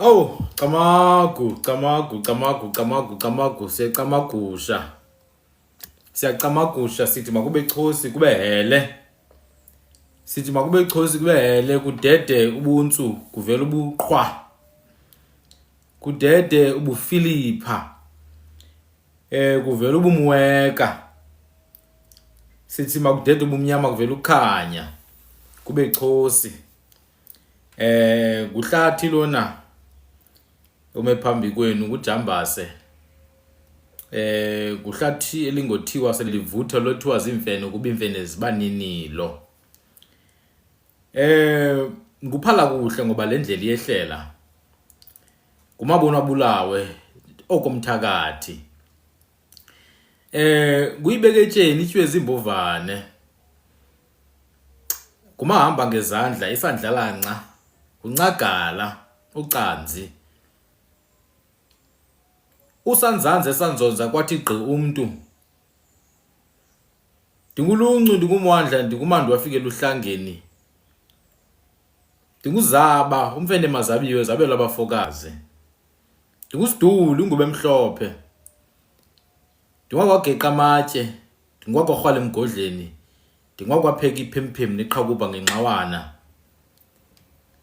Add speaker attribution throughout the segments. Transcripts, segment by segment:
Speaker 1: Oh, Kamagu, siyaqamagusha sithi makube chosi kube hele. Sithi makube chosi kube hele kudede ubuntsu kuvela ubuqhwa. Kudede ubufilipa. Kuvela ubumweka. Sithi makudede ubumnyama kuvela ukhanya. Kube chosi. Kuhlathi lona ome phambi kwenu kujambase kuhlathi elingothiwa selivutha lothiwa zimfene kuba imfene zibaninilo nguphala kuhle ngoba le ndlela iyehlela kumabona bulawe okomthakathi kuyibeketsheni itshwezi imbovane kumahamba ngezandla isandlalanca uncagala ucanzi usanzanze sanzonza kwathi gqi umntu. Ndinguluncu, ndingumwandla, ndingumandi wafikela uhlangeni. Ndinguzaba, umfene mazabiwe zabelwa abafokazi. Ndingusiduli, ingube emhlophe. Ndingwakwageqa amatye, ndingwakwarhwala emgodleni. Ndingwakwapheka iphimphim neqhakuba ngenxawana.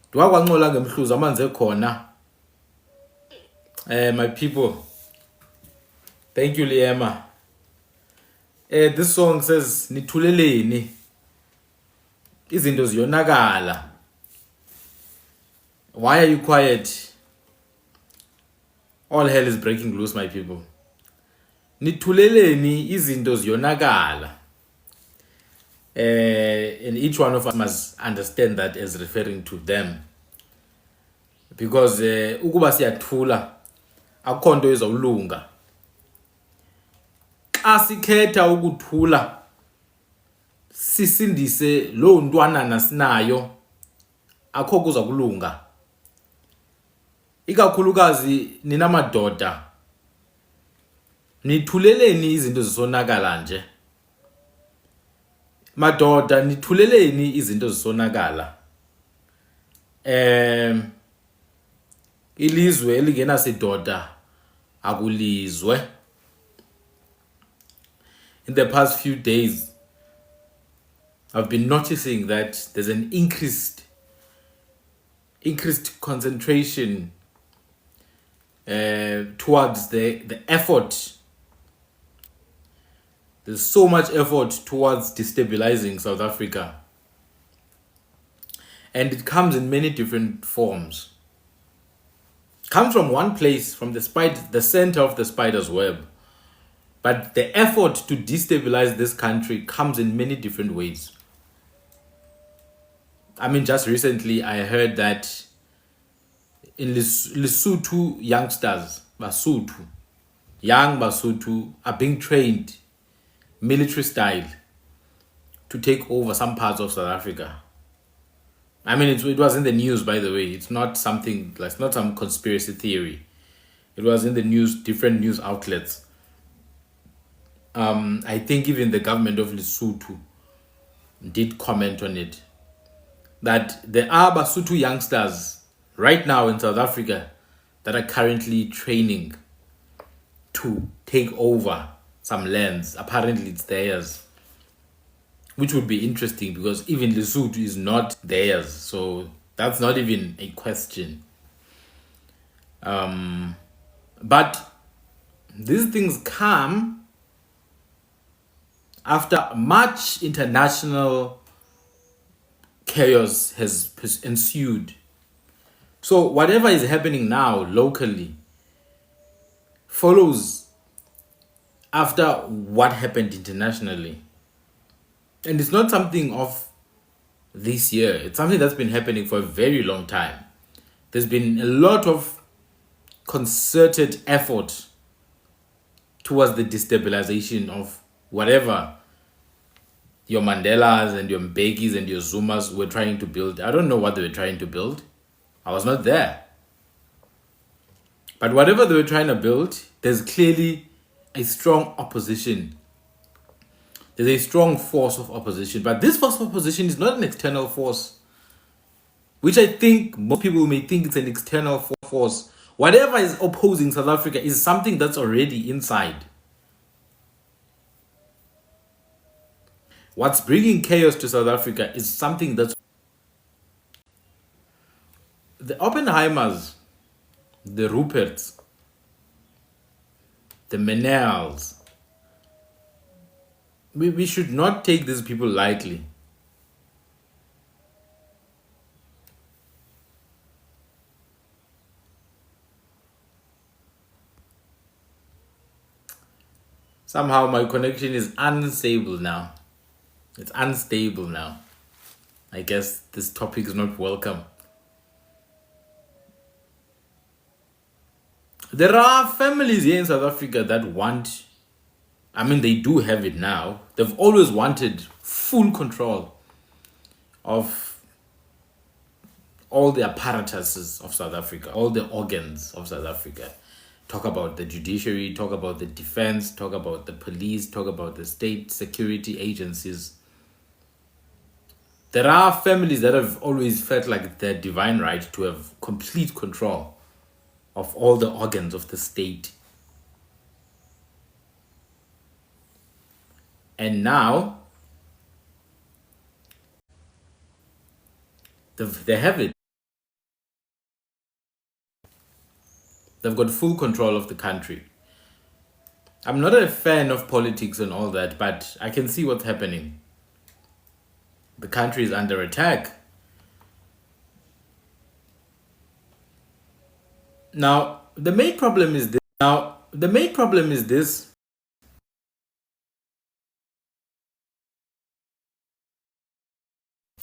Speaker 1: Ndingwakwancola ngemhluzi amanzi ekhona. My people, thank you Liema. This song says nithuleleni, izinto ziyonakala. Why are you quiet? All hell is breaking loose, my people. Nithuleleni, izinto ziyonakala. And each one of us must understand that as referring to them, because ukuba siyathula akukho nto izawulunga. Xa sikhetha ukuthula sisindise loo ntwanana sinayo, akho kuza kulunga. Ikakhulukazi nina madoda, nithuleleni izinto zisonakala nje. Madoda, nithuleleni izinto zisonakala. Ilizwe elingenasidoda akulizwe. In the past few days, I've been noticing that there's an increased concentration towards the effort. There's so much effort towards destabilizing South Africa. And it comes in many different forms. Comes from one place, from the center of the spider's web. But the effort to destabilize this country comes in many different ways. I mean, just recently I heard that in Lesotho youngsters, young Basotho are being trained military style to take over some parts of South Africa. I mean, it was in the news, by the way. It's not something, it's not some conspiracy theory. It was in the news, different news outlets. I think even the government of Lesotho did comment on it, that there are Basotho youngsters right now in South Africa that are currently training to take over some lands. Apparently it's theirs, which would be interesting because even Lesotho is not theirs, so that's not even a question. But these things come after much international chaos has ensued. So whatever is happening now locally follows after what happened internationally. And it's not something of this year. It's something that's been happening for a very long time. There's been a lot of concerted effort towards the destabilization of whatever your Mandelas and your Mbekis and your Zumas were trying to build. I don't know what they were trying to build. I was not there. But whatever they were trying to build, there's clearly a strong opposition. There's a strong force of opposition. But this force of opposition is not an external force, which I think most people may think it's an external force. Whatever is opposing South Africa is something that's already inside. What's bringing chaos to South Africa is something that's... The Oppenheimers, the Ruperts, the Menels, we should not take these people lightly. Somehow my connection is unstable now. It's unstable now. I guess this topic is not welcome. There are families here in South Africa that want, I mean, they do have it now. They've always wanted full control of all the apparatuses of South Africa, all the organs of South Africa. talk about the judiciary, talk about the defense, talk about the police, talk about the state security agencies. There are families that have always felt like it's their divine right to have complete control of all the organs of the state. And now they have it. They've got full control of the country. I'm not a fan of politics and all that, but I can see what's happening. The country is under attack. Now, the main problem is this.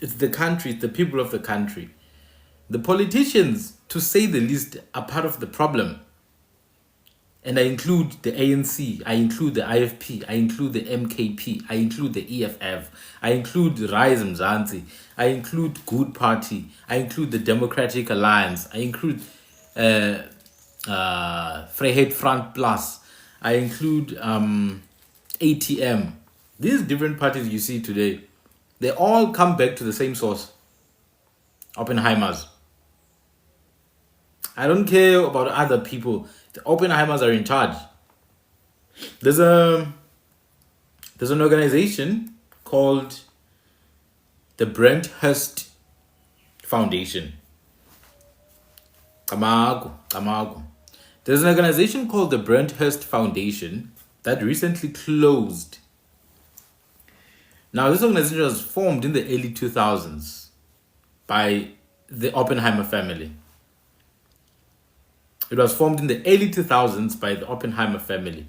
Speaker 1: It's the country, it's the people of the country. The politicians, to say the least, are part of the problem. And I include the ANC, I include the IFP, I include the MKP, I include the EFF, I include Rise Mzansi, I include Good Party, I include the Democratic Alliance, I include Vryheid Front Plus, I include ATM. These different parties you see today, they all come back to the same source. Oppenheimers. I don't care about other people. The Oppenheimers are in charge. There's an organization called the Brenthurst Foundation. Kamago. There's an organization called the Brenthurst Foundation that recently closed. Now, this organization was formed in the early 2000s by the Oppenheimer family. It was formed in the early 2000s by the Oppenheimer family.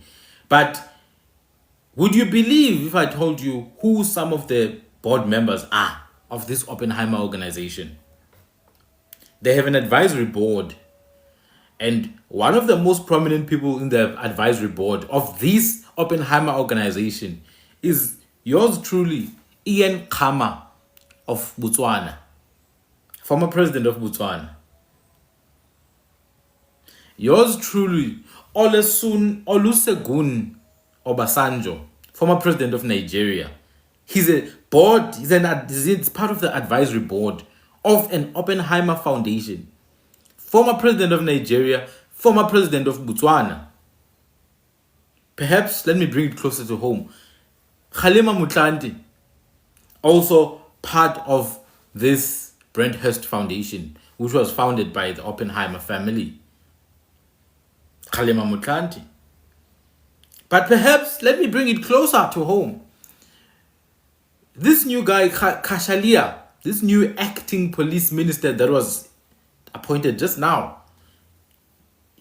Speaker 1: But would you believe if I told you who some of the board members are of this Oppenheimer organization? They have an advisory board. And one of the most prominent people in the advisory board of this Oppenheimer organization is yours truly, Ian Khama of Botswana, former president of Botswana. Yours truly, Olusegun Obasanjo, former president of Nigeria. He's part of the advisory board of an Oppenheimer Foundation. Former president of Nigeria, former president of Botswana. Perhaps let me bring it closer to home. Kgalema Motlanthe, also part of this Brenthurst Foundation, which was founded by the Oppenheimer family. Kgalema Motlanthe. But perhaps let me bring it closer to home. This new guy, Kashalia, this new acting police minister that was appointed just now,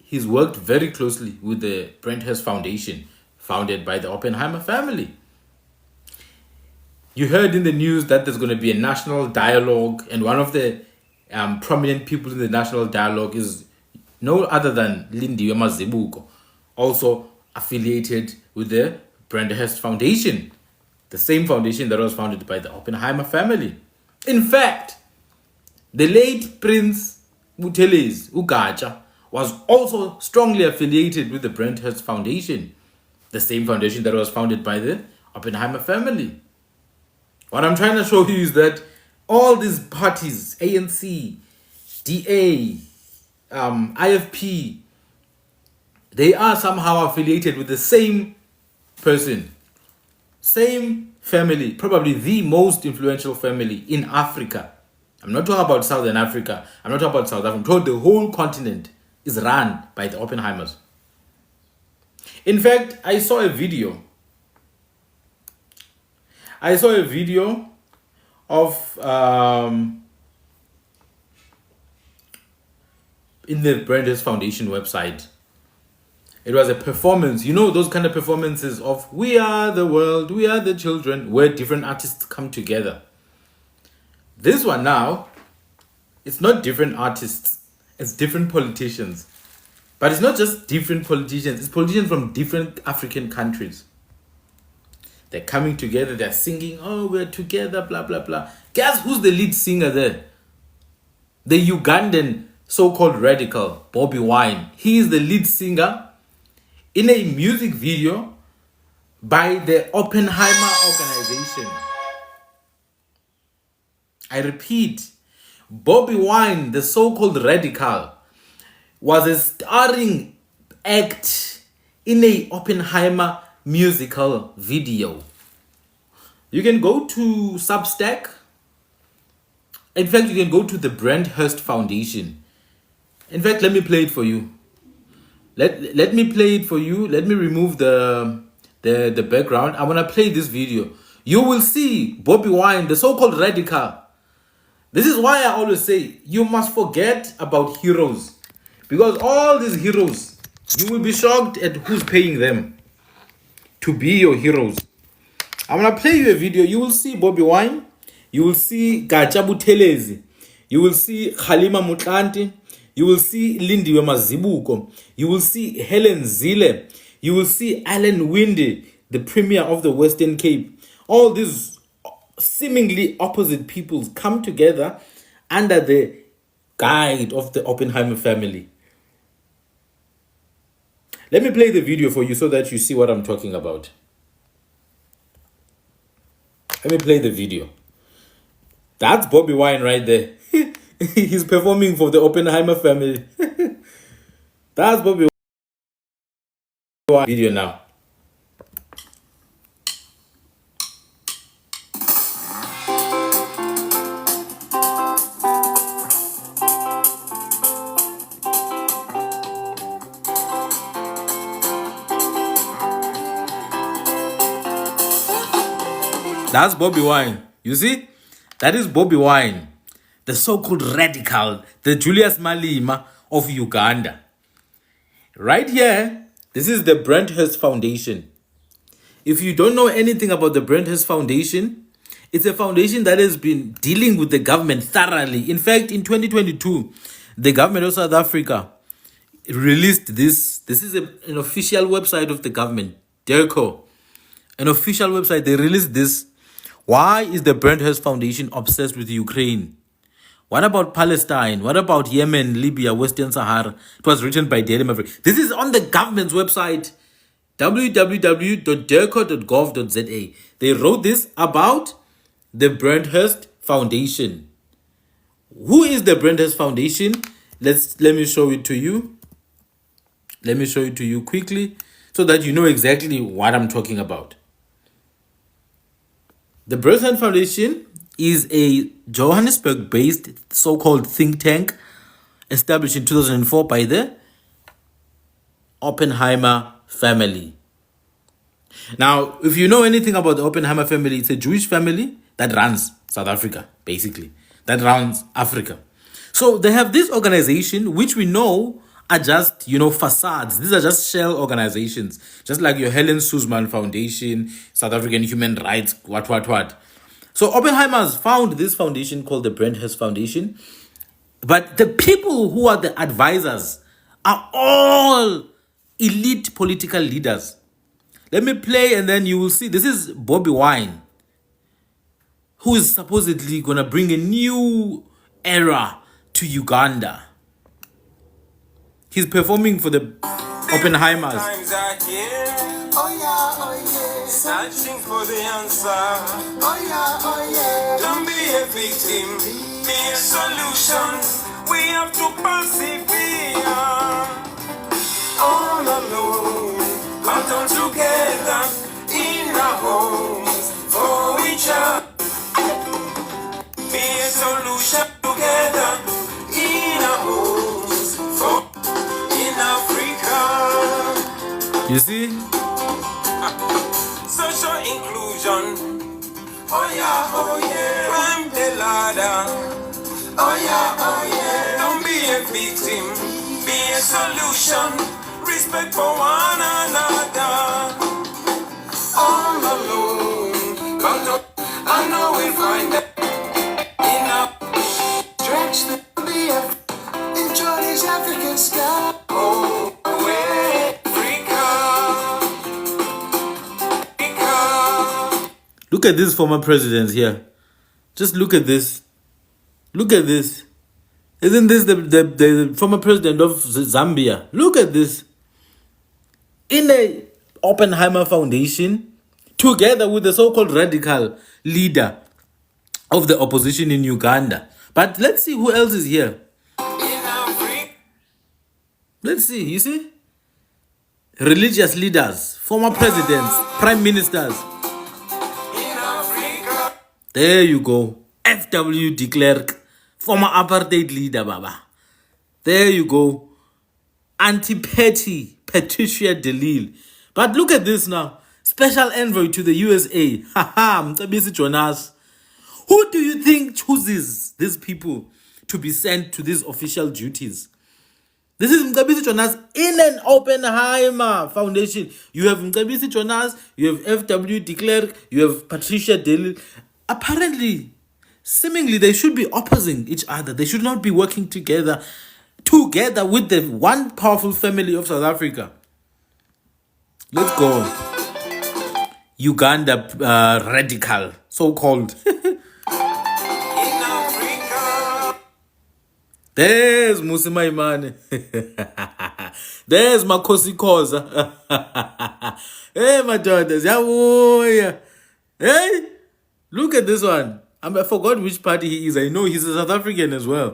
Speaker 1: he's worked very closely with the Brenthurst Foundation, founded by the Oppenheimer family. You heard in the news that there's going to be a national dialogue, and one of the prominent people in the national dialogue is no other than Lindiwe Mazibuko, also affiliated with the Brenthurst Foundation, the same foundation that was founded by the Oppenheimer family. In fact, the late Prince Buthelezi Ugatsha was also strongly affiliated with the Brenthurst Foundation, the same foundation that was founded by the Oppenheimer family. What I'm trying to show you is that all these parties, ANC, DA, IFP, they are somehow affiliated with the same person, same family, probably the most influential family in Africa. I'm not talking about Southern Africa. I'm not talking about South Africa. I'm talking the whole continent is run by the Oppenheimers. In fact, I saw a video of in the Brenthurst Foundation website. It was a performance, you know, those kind of performances of "We Are the World, We Are the Children," where different artists come together. This one now, it's not different artists, it's different politicians. But it's not just different politicians, it's politicians from different African countries. They're coming together, they're singing, "Oh, we're together, blah, blah, blah." Guess who's the lead singer there? The Ugandan so-called radical, Bobby Wine. He is the lead singer in a music video by the Oppenheimer organization. I repeat, Bobby Wine, the so-called radical, was a starring act in a Oppenheimer musical video. You can go to Substack. In fact, you can go to the Brenthurst Foundation. In fact, let me play it for you. Let me play it for you. Let me remove the background. I want to play this video. You will see Bobby Wine, the so-called radical. This is why I always say you must forget about heroes. Because all these heroes, you will be shocked at who's paying them to be your heroes. I'm going to play you a video. You will see Bobby Wine. You will see Gacha Buthelezi. You will see Khalima Mutlanti. You will see Lindy Mazibuko. You will see Helen Zille. You will see Alan Winde, the premier of the Western Cape. All these seemingly opposite peoples come together under the guide of the Oppenheimer family. Let me play the video for you so that you see what I'm talking about. Let me play the video. That's Bobby Wine right there. He's performing for the Oppenheimer family. That's Bobby Wine video now. That's Bobby Wine. You see? That is Bobby Wine, the so-called radical, the Julius Malema of Uganda. Right here, this is the Brenthurst Foundation. If you don't know anything about the Brenthurst Foundation, it's a foundation that has been dealing with the government thoroughly. In fact, in 2022, the government of South Africa released this. This is an official website of the government, DERCO. An official website, they released this. Why is the Brenthurst Foundation obsessed with Ukraine? What about Palestine? What about Yemen, Libya, Western Sahara? It was written by Daily Maverick. This is on the government's website, www.derco.gov.za. They wrote this about the Brenthurst Foundation. Who is the Brenthurst Foundation? Let me show it to you. Let me show it to you quickly so that you know exactly what I'm talking about. The Brenthurst Foundation is a Johannesburg-based so-called think tank established in 2004 by the Oppenheimer family. Now, if you know anything about the Oppenheimer family, it's a Jewish family that runs South Africa, basically. That runs Africa. So they have this organization, which we know are just, facades. These are just shell organizations. Just like your Helen Suzman Foundation, South African Human Rights, what. So Oppenheimer's found this foundation called the Brenthurst Foundation. But the people who are the advisors are all elite political leaders. Let me play and then you will see. This is Bobby Wine, who is supposedly going to bring a new era to Uganda. He's performing for the Oppenheimers. Searching for the answer. Don't be a victim, be a solution. We have to persevere. All alone, but all together in our homes for each other. Be a solution together in our homes for in Africa. You see? Social inclusion. Oh yeah. Climb the ladder. Oh yeah. Don't be a victim. Be a solution. Respect for one another. All alone. But I know we'll find that enough. Stretch the BF. Enjoy these African skies. Oh, away. Look at these former presidents here. Just look at this. Look at this. Isn't this the former president of Zambia? Look at this. In a Oppenheimer Foundation, together with the so-called radical leader of the opposition in Uganda. But let's see who else is here. Let's see, you see? Religious leaders, former presidents, prime ministers. There you go. F.W. de Klerk, former apartheid leader, Baba. There you go. Anti-Petty, Patricia DeLille. But look at this now. Special envoy to the USA. Haha, Mtabisi Jonas. Who do you think chooses these people to be sent to these official duties? This is Mtabisi Jonas in an Oppenheimer Foundation. You have Mtabisi Jonas, you have F.W. de Klerk, you have Patricia DeLille. Apparently, seemingly, they should be opposing each other. They should not be working together with the one powerful family of South Africa. Let's go. Uganda radical, so-called. There's Musima Imane. There's Makosi Koza. Hey, my daughters. Hey, look at this one. I forgot which party he is. I know he's a South African as well.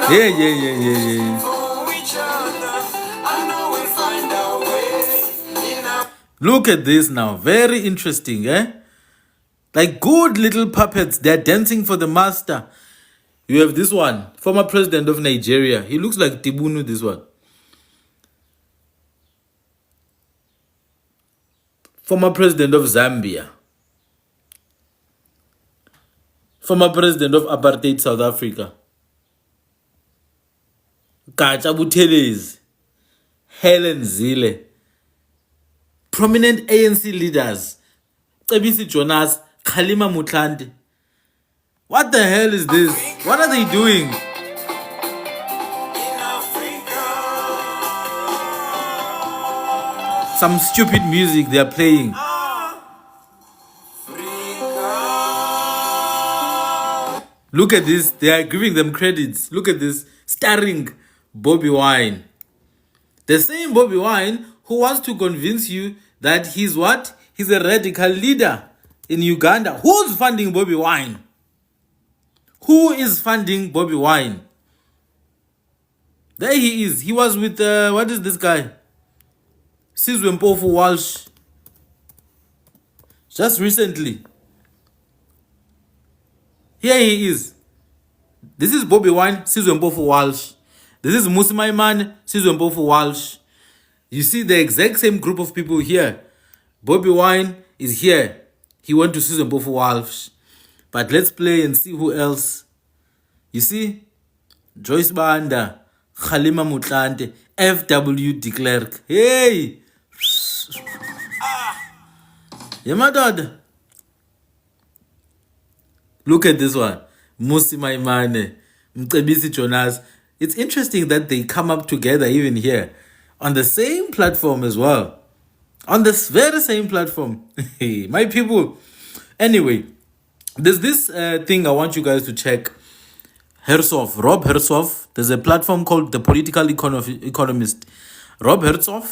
Speaker 1: Yeah. Look at this now. Very interesting, eh? Like good little puppets. They're dancing for the master. You have this one. Former president of Nigeria. He looks like Tibunu, this one. Former president of Zambia. Former president of apartheid South Africa. Gacha Buthelezi. Helen Zille. Prominent ANC leaders. Mtabisi Jonas. Khalima Motlanthe. What the hell is this? What are they doing? Some stupid music they are playing. Look at this. They are giving them credits. Look at this. Starring Bobby Wine. The same Bobby Wine who wants to convince you that he's what? He's a radical leader in Uganda. Who's funding Bobby Wine? Who is funding Bobby Wine? There he is. He was with, what is this guy? Sizwe Mpofu Walsh. Just recently. Here he is. This is Bobby Wine, Sizwe Mpofu Walsh. This is Musima Imane, Sizwe Mpofu Walsh. You see the exact same group of people here. Bobby Wine is here. He went to Sizwe Mpofu Walsh. But let's play and see who else. You see? Joyce Banda, Khalima Motlanthe, F.W. de Klerk. Hey! Yeah, my dad. Look at this one. Musima Imane, Mtabisi Jonas. It's interesting that they come up together even here. On the same platform as well. On this very same platform. My people. Anyway, there's this thing I want you guys to check. Rob Herzog. There's a platform called The Political Economist. Rob Herzog,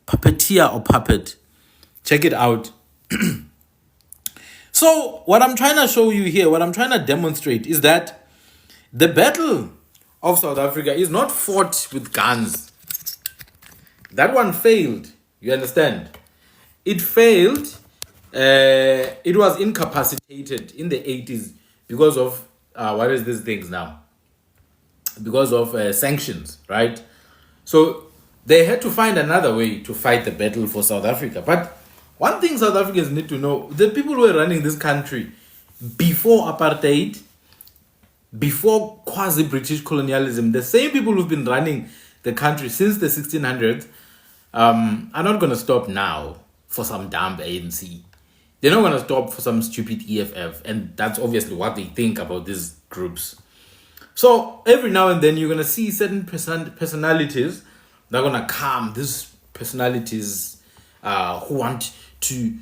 Speaker 1: puppeteer or puppet. Check it out. So, what I'm trying to show you here, what I'm trying to demonstrate is that the battle of South Africa is not fought with guns. That one failed. You understand? It failed. It was incapacitated in the 80s because of, what is these things now? Because of sanctions, right? So they had to find another way to fight the battle for South Africa. But one thing South Africans need to know, the people who were running this country before apartheid, before quasi-British colonialism, the same people who've been running the country since the 1600s are not going to stop now for some damn ANC. They're not going to stop for some stupid EFF. And that's obviously what they think about these groups. So every now and then you're going to see certain personalities that are going to come. These personalities who want to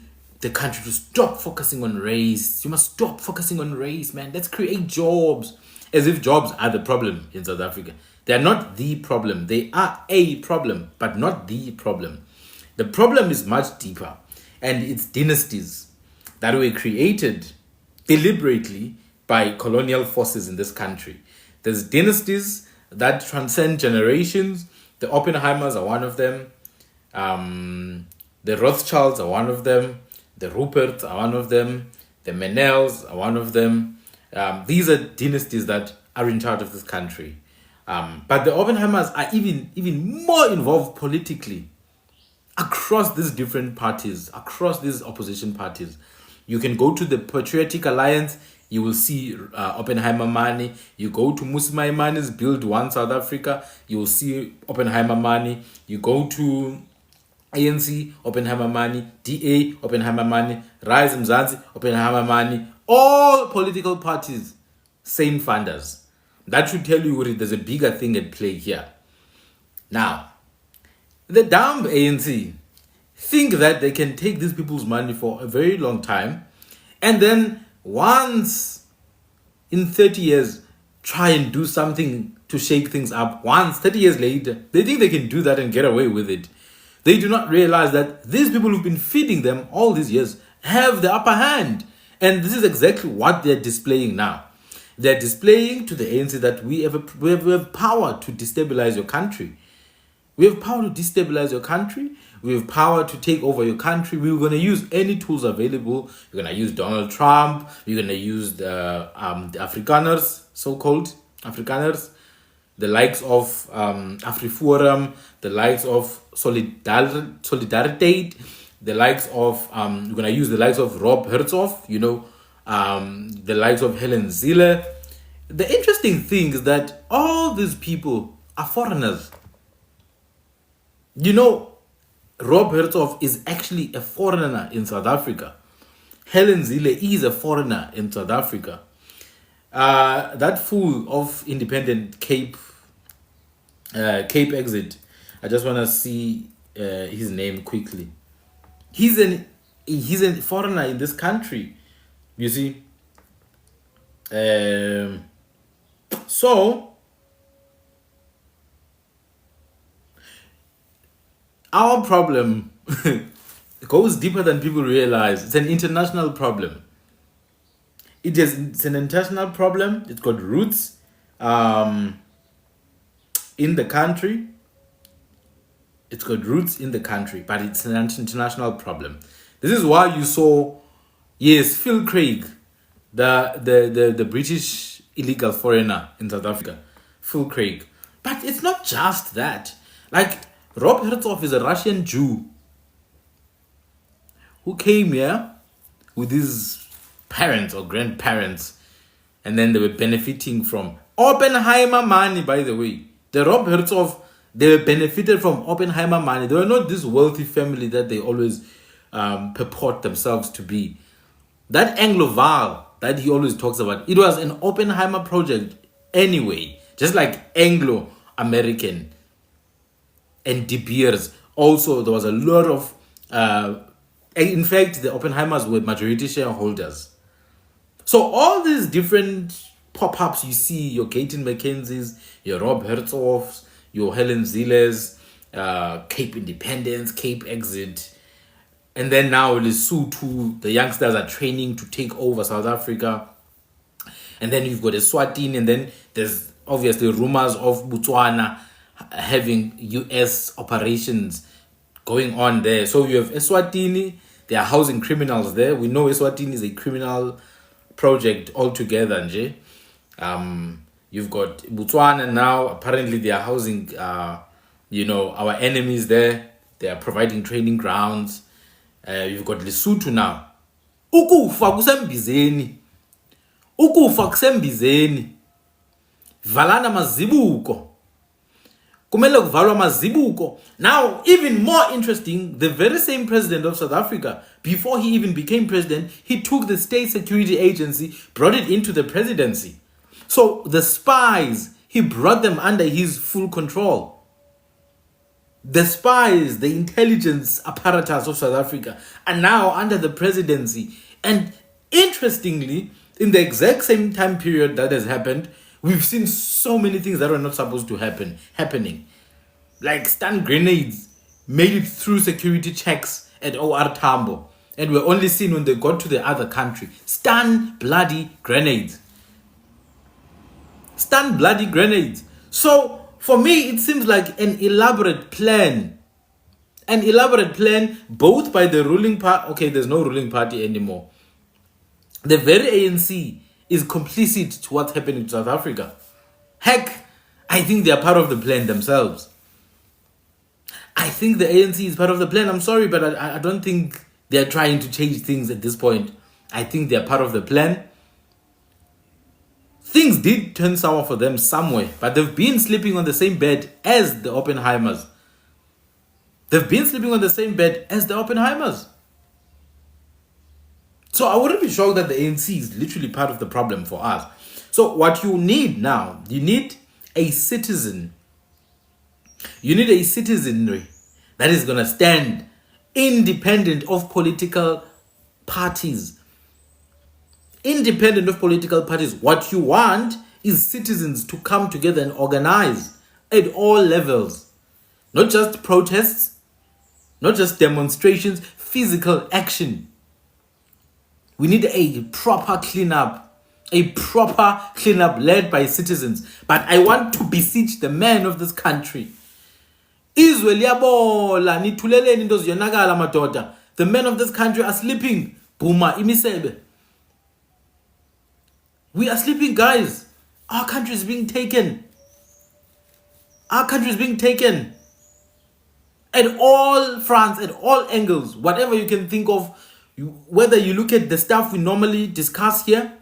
Speaker 1: the country to stop focusing on race. You must stop focusing on race, man. Let's create jobs. As if jobs are the problem in South Africa. They are not the problem. They are a problem, but not the problem. The problem is much deeper, and it's dynasties that were created deliberately by colonial forces in this country. There's dynasties that transcend generations. The Oppenheimers are one of them. The Rothschilds are one of them. The Ruperts are one of them. The Menels are one of them. These are dynasties that are in charge of this country. But the Oppenheimers are even more involved politically across these different parties, across these opposition parties. You can go to the Patriotic Alliance, you will see Oppenheimer money. You go to Mmusi Maimani's Build One South Africa, you will see Oppenheimer money. You go to ANC, Oppenheimer money. DA, Oppenheimer money. Rise Mzansi, Oppenheimer money. All political parties, same funders. That should tell you there's a bigger thing at play here. Now, the dumb ANC think that they can take these people's money for a very long time and then once in 30 years try and do something to shake things up. Once, 30 years later, they think they can do that and get away with it. They do not realize that these people who've been feeding them all these years have the upper hand. And this is exactly what they're displaying now. They're displaying to the ANC that we have power to destabilize your country. We have power to destabilize your country. We have power to take over your country. We're going to use any tools available. We're going to use Donald Trump. We're going to use the Afrikaners, so-called Afrikaners, the likes of AfriForum, the likes of Solidariteit, the likes of, we're going to use the likes of Rob Hertzog, the likes of Helen Zille. The interesting thing is that all these people are foreigners. Rob Hertzog is actually a foreigner in South Africa. Helen Zille is a foreigner in South Africa. That fool of independent Cape Exit, I just want to see his name quickly. He's a foreigner in this country. You see, so our problem goes deeper than people realize. It's an international problem. It's an international problem. It's got roots in the country. It's got roots in the country, but it's an international problem. This is why you saw, yes, Phil Craig, the British illegal foreigner in South Africa, Phil Craig. But it's not just that. Like, Rob Hertzog is a Russian Jew who came here with his parents or grandparents, and then they were benefiting from Oppenheimer money, by the way. The Rob Hertzog, they benefited from Oppenheimer money. They were not this wealthy family that they always purport themselves to be. That Angloval that he always talks about, it was an Oppenheimer project anyway, just like Anglo-American and De Beers. Also, there was a lot of, in fact, the Oppenheimers were majority shareholders. So all these different pop-ups you see, your Gayton McKenzie's, your Rob Hertzog's, your Helen Zille's, Cape Independence, Cape Exit, and then now Lesotho, the youngsters are training to take over South Africa. And then you've got Eswatini, and then there's obviously rumors of Botswana having US operations going on there. So you have Eswatini, they are housing criminals there. We know Eswatini is a criminal project altogether, Nje. You've got Botswana now, apparently they are housing our enemies there. They are providing training grounds. You've got Lesotho now. Ukufa kusembizeni. Valana mazibuko. Kumele kuvalwa mazibuko. Now, even more interesting, the very same president of South Africa, before he even became president, he took the State Security Agency, brought it into the presidency. So the spies, he brought them under his full control. The spies, the intelligence apparatus of South Africa are now under the presidency. And interestingly, in the exact same time period that has happened, we've seen so many things that were not supposed to happening. Like stun grenades made it through security checks at OR Tambo and were only seen when they got to the other country. Stun bloody grenades. Stun bloody grenades. So for me, it seems like an elaborate plan. An elaborate plan both by the ruling party. Okay, there's no ruling party anymore. The very ANC is complicit to what's happening to South Africa. Heck, I think they are part of the plan themselves. I think the ANC is part of the plan. I'm sorry, but I don't think they're trying to change things at this point. I think they're part of the plan. Things did turn sour for them somewhere, but they've been sleeping on the same bed as the Oppenheimers. They've been sleeping on the same bed as the Oppenheimers. So I wouldn't be shocked that the ANC is literally part of the problem for us. So what you need now, you need a citizen. You need a citizenry that is going to stand independent of political parties. Independent of political parties. What you want is citizens to come together and organize at all levels. Not just protests, not just demonstrations, physical action. We need a proper cleanup led by citizens. But I want to beseech the men of this country. Izwe liyabola nithuleleni into ziyonakala madoda. The men of this country are sleeping. Buma imisebe. We are sleeping, guys. Our country is being taken. Our country is being taken. At all fronts, at all angles, whatever you can think of. Whether you look at the stuff we normally discuss here,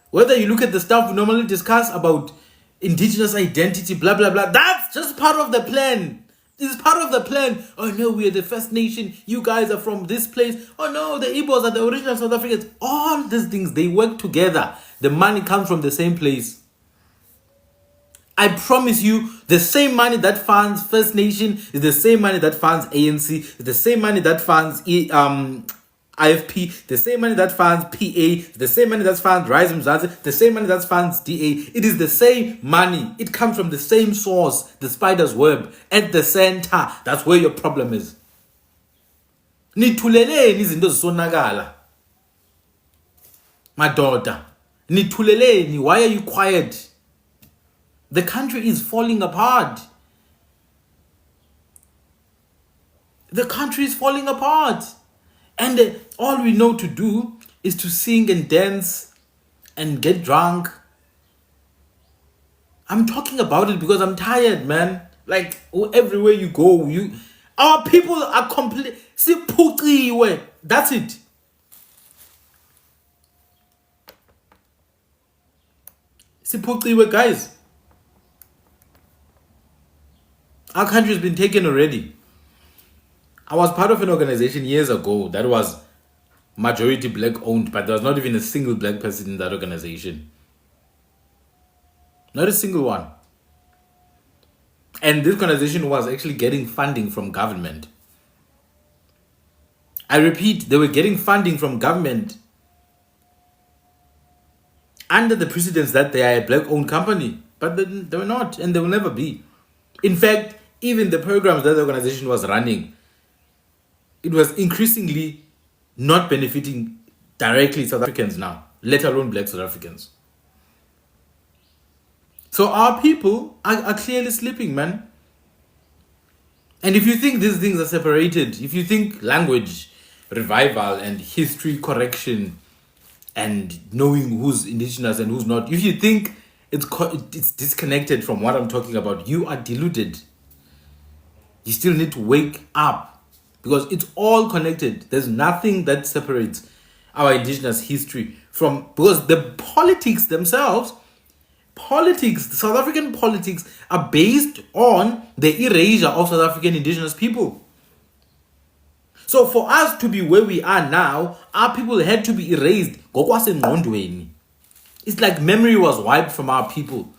Speaker 1: whether you look at the stuff we normally discuss about indigenous identity, blah, blah, blah, that's just part of the plan. It's part of the plan. Oh no, we are the First Nation. You guys are from this place. Oh no, the Igbos are the original South Africans. All these things, they work together. The money comes from the same place. I promise you, the same money that funds First Nation is the same money that funds ANC, is the same money that funds IFP, the same money that funds PA, the same money that funds Rise Mzansi, the same money that funds DA. It is the same money. It comes from the same source, the spider's web, at the center. That's where your problem is. Nithuleleni izinto zisonakala. Madoda. Nithuleleni, why are you quiet? The country is falling apart. The country is falling apart. And all we know to do is to sing and dance and get drunk. I'm talking about it because I'm tired, man. Like, everywhere you go, our people are complete. That's it. Guys. Our country has been taken already. I was part of an organization years ago that was majority black owned, but there was not even a single black person in that organization. Not a single one. And this organization was actually getting funding from government. I repeat, they were getting funding from government under the precedence that they are a black owned company, but they were not, and they will never be. In fact, even the programs that the organization was running, it was increasingly not benefiting directly South Africans now, let alone black South Africans. So our people are clearly sleeping, man. And if you think these things are separated, if you think language revival and history correction and knowing who's indigenous and who's not, if you think it's disconnected from what I'm talking about, you are deluded. You still need to wake up. Because it's all connected. There's nothing that separates our indigenous history from... Because the politics themselves, the South African politics are based on the erasure of South African indigenous people. So for us to be where we are now, our people had to be erased. It's like memory was wiped from our people.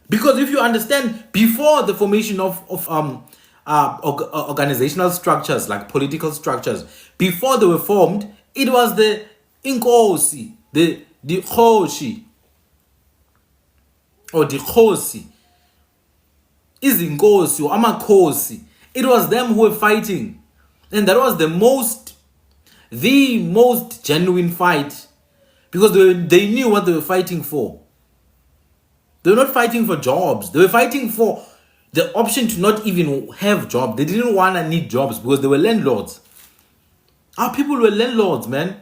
Speaker 1: Because if you understand, before the formation of organizational structures, like political structures. Before they were formed, it was the inkosi, the khoshi, or the khosi, izinkosi or amakhosi. It was them who were fighting, and that was the most genuine fight, because they knew what they were fighting for. They were not fighting for jobs. They were fighting for the option to not even have jobs. They didn't want to need jobs because they were landlords. Our people were landlords, man.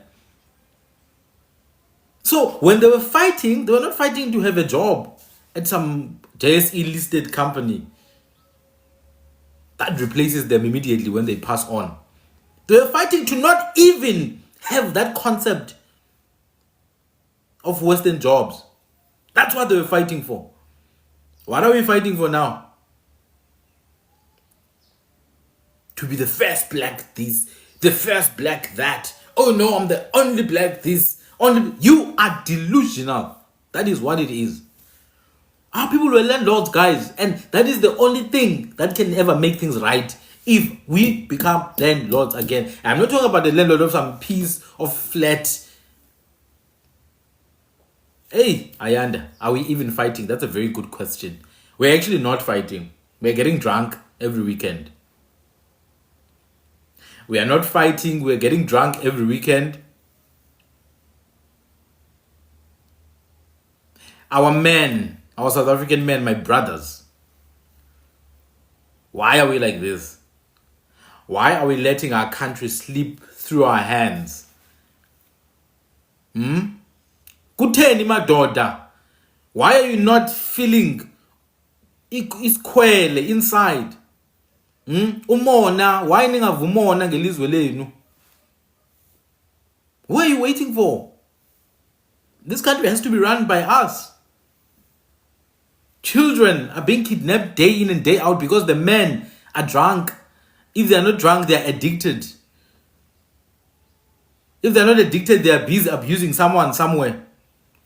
Speaker 1: So when they were fighting, they were not fighting to have a job at some JSE listed company that replaces them immediately when they pass on. They were fighting to not even have that concept of Western jobs. That's what they were fighting for. What are we fighting for now? To be the first black this, the first black that. Oh no, I'm the only black this. You are delusional. That is what it is. Our people were landlords, guys, and that is the only thing that can ever make things right if we become landlords again. I'm not talking about the landlord of some piece of flat. Hey, Ayanda, are we even fighting? That's a very good question. We're actually not fighting. We're getting drunk every weekend. We are not fighting. We're getting drunk every weekend. Our men, our South African men, my brothers, why are we like this? Why are we letting our country slip through our hands? Kutheni madoda? Why are you not feeling isikhwele inside? Umona, why ningavumona ngelizwe lenu? What are you waiting for? This country has to be run by us. Children are being kidnapped day in and day out because the men are drunk. If they are not drunk, they are addicted. If they are not addicted, they are busy abusing someone somewhere.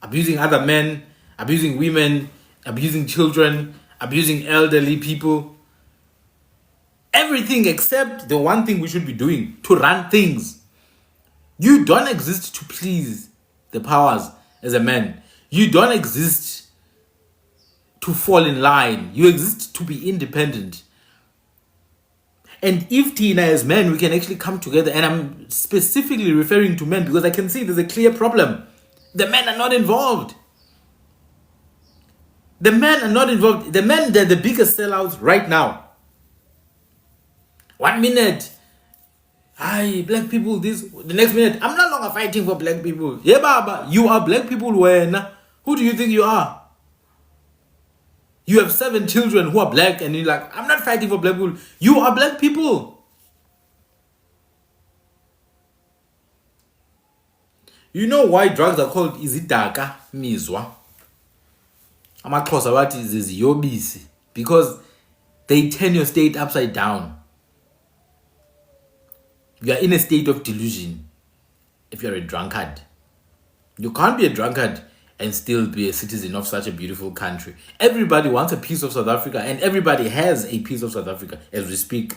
Speaker 1: Abusing other men, abusing women, abusing children, abusing elderly people. Everything except the one thing we should be doing, to run things. You don't exist to please the powers as a man. You don't exist to fall in line. You exist to be independent. And if Tina as men, we can actually come together, and I'm specifically referring to men because I can see there's a clear problem. The men are not involved. The men are not involved. The men, they're the biggest sellouts right now. 1 minute, hi, black people, this. The next minute, I'm no longer fighting for black people. Yeah, Baba, you are black people when? Who do you think you are? You have 7 children who are black and you're like, I'm not fighting for black people. You are black people. You know why drugs are called izidaka mizwa? Amaxhosa bathi ziziyobisi, because they turn your state upside down. You are in a state of delusion if you're a drunkard. You can't be a drunkard and still be a citizen of such a beautiful country. Everybody wants a piece of South Africa, and everybody has a piece of South Africa as we speak.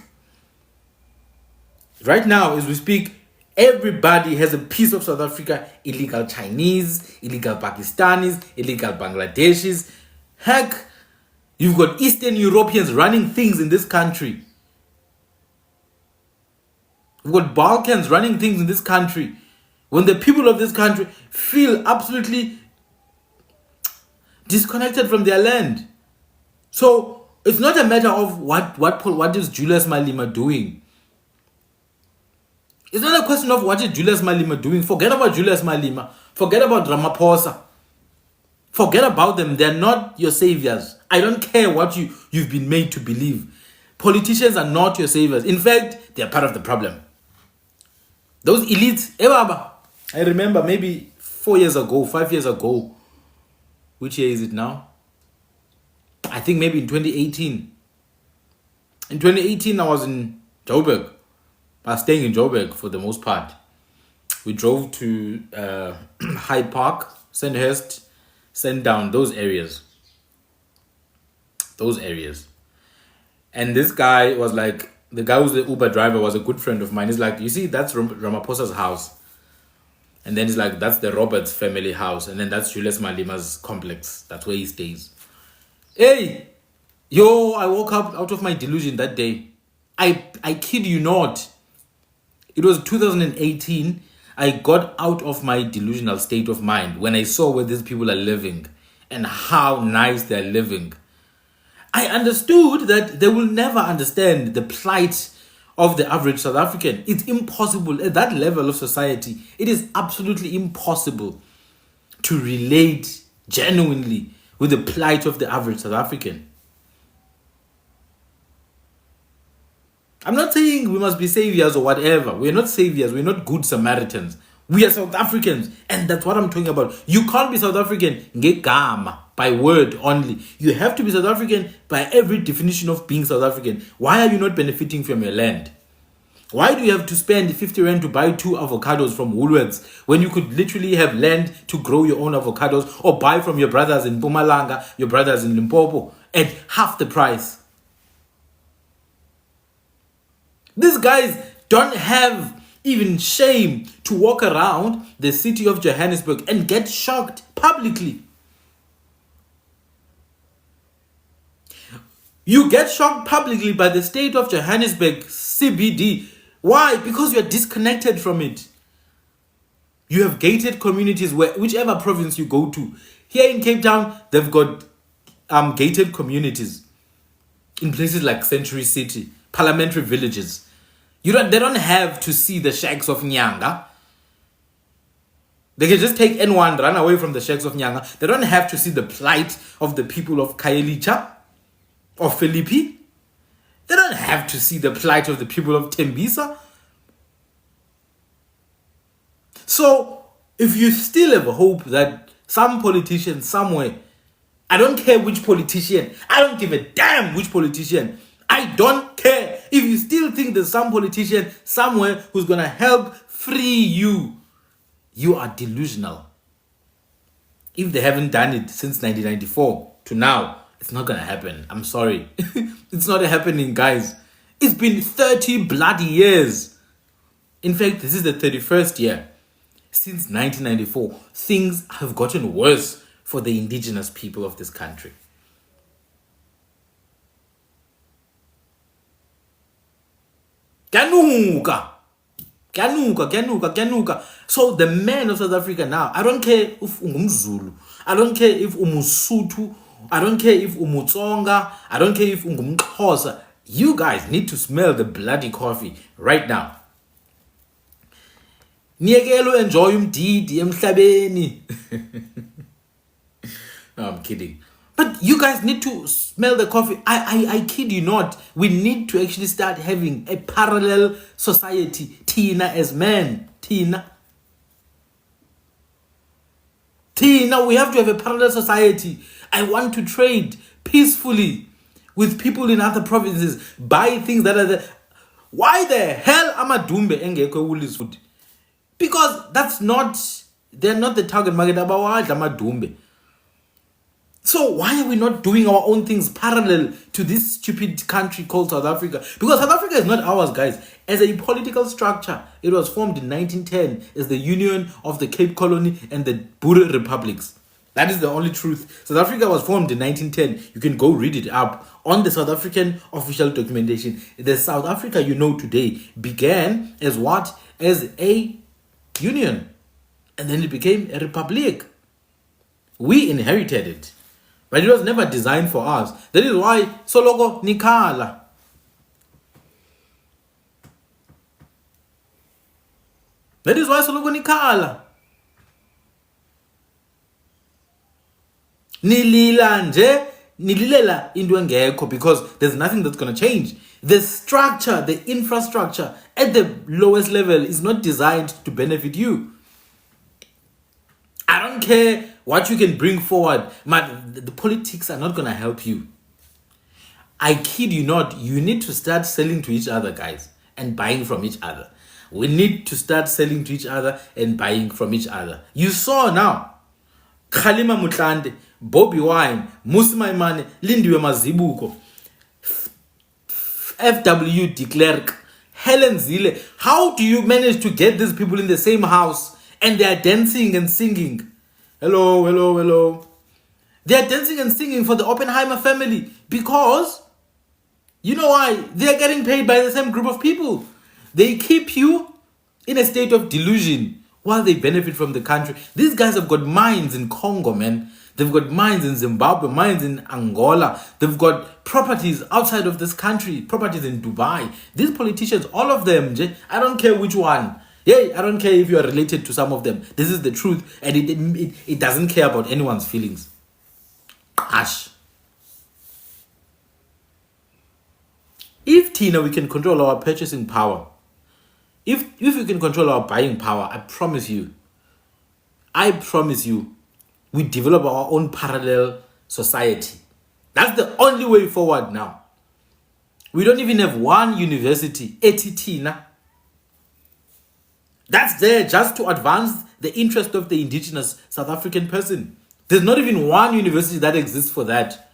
Speaker 1: Right now, as we speak, everybody has a piece of South Africa. Illegal Chinese, illegal Pakistanis, illegal Bangladeshis. Heck, you've got Eastern Europeans running things in this country. We've got Balkans running things in this country. When the people of this country feel absolutely disconnected from their land. So it's not a matter of what is Julius Malema doing. It's not a question of what is Julius Malema doing. Forget about Julius Malema. Forget about Ramaphosa. Forget about them. They're not your saviors. I don't care what you've been made to believe. Politicians are not your saviors. In fact, they're part of the problem. Those elites, I remember maybe 5 years ago, which year is it now? I think maybe in 2018. In 2018, I was in Joburg. I was staying in Joburg for the most part. We drove to Hyde Park, Sandhurst, Sandown, those areas. And this guy was like, the guy who's the Uber driver was a good friend of mine. He's like, you see, that's Ramaphosa's house. And then he's like, that's the Roberts family house. And then that's Julius Malima's complex. That's where he stays. Hey, yo, I woke up out of my delusion that day. I kid you not. It was 2018. I got out of my delusional state of mind when I saw where these people are living and how nice they're living. I understood that they will never understand the plight of the average South African. It's impossible at that level of society. It is absolutely impossible to relate genuinely with the plight of the average South African. I'm not saying we must be saviors or whatever. We're not saviors. We're not good Samaritans. We are South Africans. And that's what I'm talking about. You can't be South African ngegama, by word only. You have to be South African by every definition of being South African. Why are you not benefiting from your land? Why do you have to spend 50 rand to buy 2 avocados from Woolworths when you could literally have land to grow your own avocados or buy from your brothers in Mpumalanga, your brothers in Limpopo at half the price? These guys don't have even shame to walk around the city of Johannesburg and get shocked publicly. You get shocked publicly by the state of Johannesburg CBD. Why? Because you are disconnected from it. You have gated communities where whichever province you go to. Here in Cape Town, they've got gated communities in places like Century City, parliamentary villages. They don't have to see the shacks of Nyanga. They can just take N1, run away from the shacks of Nyanga. They don't have to see the plight of the people of Khayelitsha or Philippi. They don't have to see the plight of the people of Tembisa. So, if you still have a hope that some politician somewhere, I don't care which politician, I don't give a damn which politician, I don't care. If you still think there's some politician somewhere who's going to help free you, you are delusional. If they haven't done it since 1994 to now, it's not going to happen. I'm sorry. It's not happening, guys. It's been 30 bloody years. In fact, this is the 31st year. Since 1994, things have gotten worse for the indigenous people of this country. Ganuka. So the men of South Africa now, I don't care if umZulu, I don't care if umuSuthu, I don't care if umuTsonga, I don't care if umXhosa. You guys need to smell the bloody coffee right now. Niyekelo enjoy umdidi emhlabeni. No, I'm kidding. But you guys need to smell the coffee. I kid you not. We need to actually start having a parallel society. Tina as men. Tina, we have to have a parallel society. I want to trade peacefully with people in other provinces. Buy things that are there. Why the hell am I Dumbe engekho Woolies food? Because they're not the target market. So why are we not doing our own things parallel to this stupid country called South Africa? Because South Africa is not ours, guys. As a political structure, it was formed in 1910 as the union of the Cape Colony and the Boer republics. That is the only truth. South Africa was formed in 1910. You can go read it up on the South African official documentation. The South Africa you know today began as what? As a union. And then it became a republic. We inherited it. But it was never designed for us. That is why Soloko Nikala. That is why Soloko Nikala. Nililela into engekho, because there's nothing that's going to change. The structure, the infrastructure at the lowest level is not designed to benefit you. I don't care what you can bring forward, but the politics are not going to help you. I kid you not, you need to start selling to each other, guys, and buying from each other. We need to start selling to each other and buying from each other. You saw now, Khalima Mutlande, Bobby Wine, Musi Maimane, Lindiwe Mazibuko, FW de Klerk, Helen Zille. How do you manage to get these people in the same house and they are dancing and singing? Hello, hello, hello. They are dancing and singing for the Oppenheimer family because, you know why? They are getting paid by the same group of people. They keep you in a state of delusion while they benefit from the country. These guys have got mines in Congo, man. They've got mines in Zimbabwe, mines in Angola. They've got properties outside of this country, properties in Dubai. These politicians, all of them, I don't care which one. Yeah, I don't care if you are related to some of them. This is the truth, and it doesn't care about anyone's feelings. Gosh. If Tina, we can control our purchasing power, if we can control our buying power, I promise you, we develop our own parallel society. That's the only way forward now. We don't even have one university, Etitina. That's there just to advance the interest of the indigenous South African person. There's not even one university that exists for that.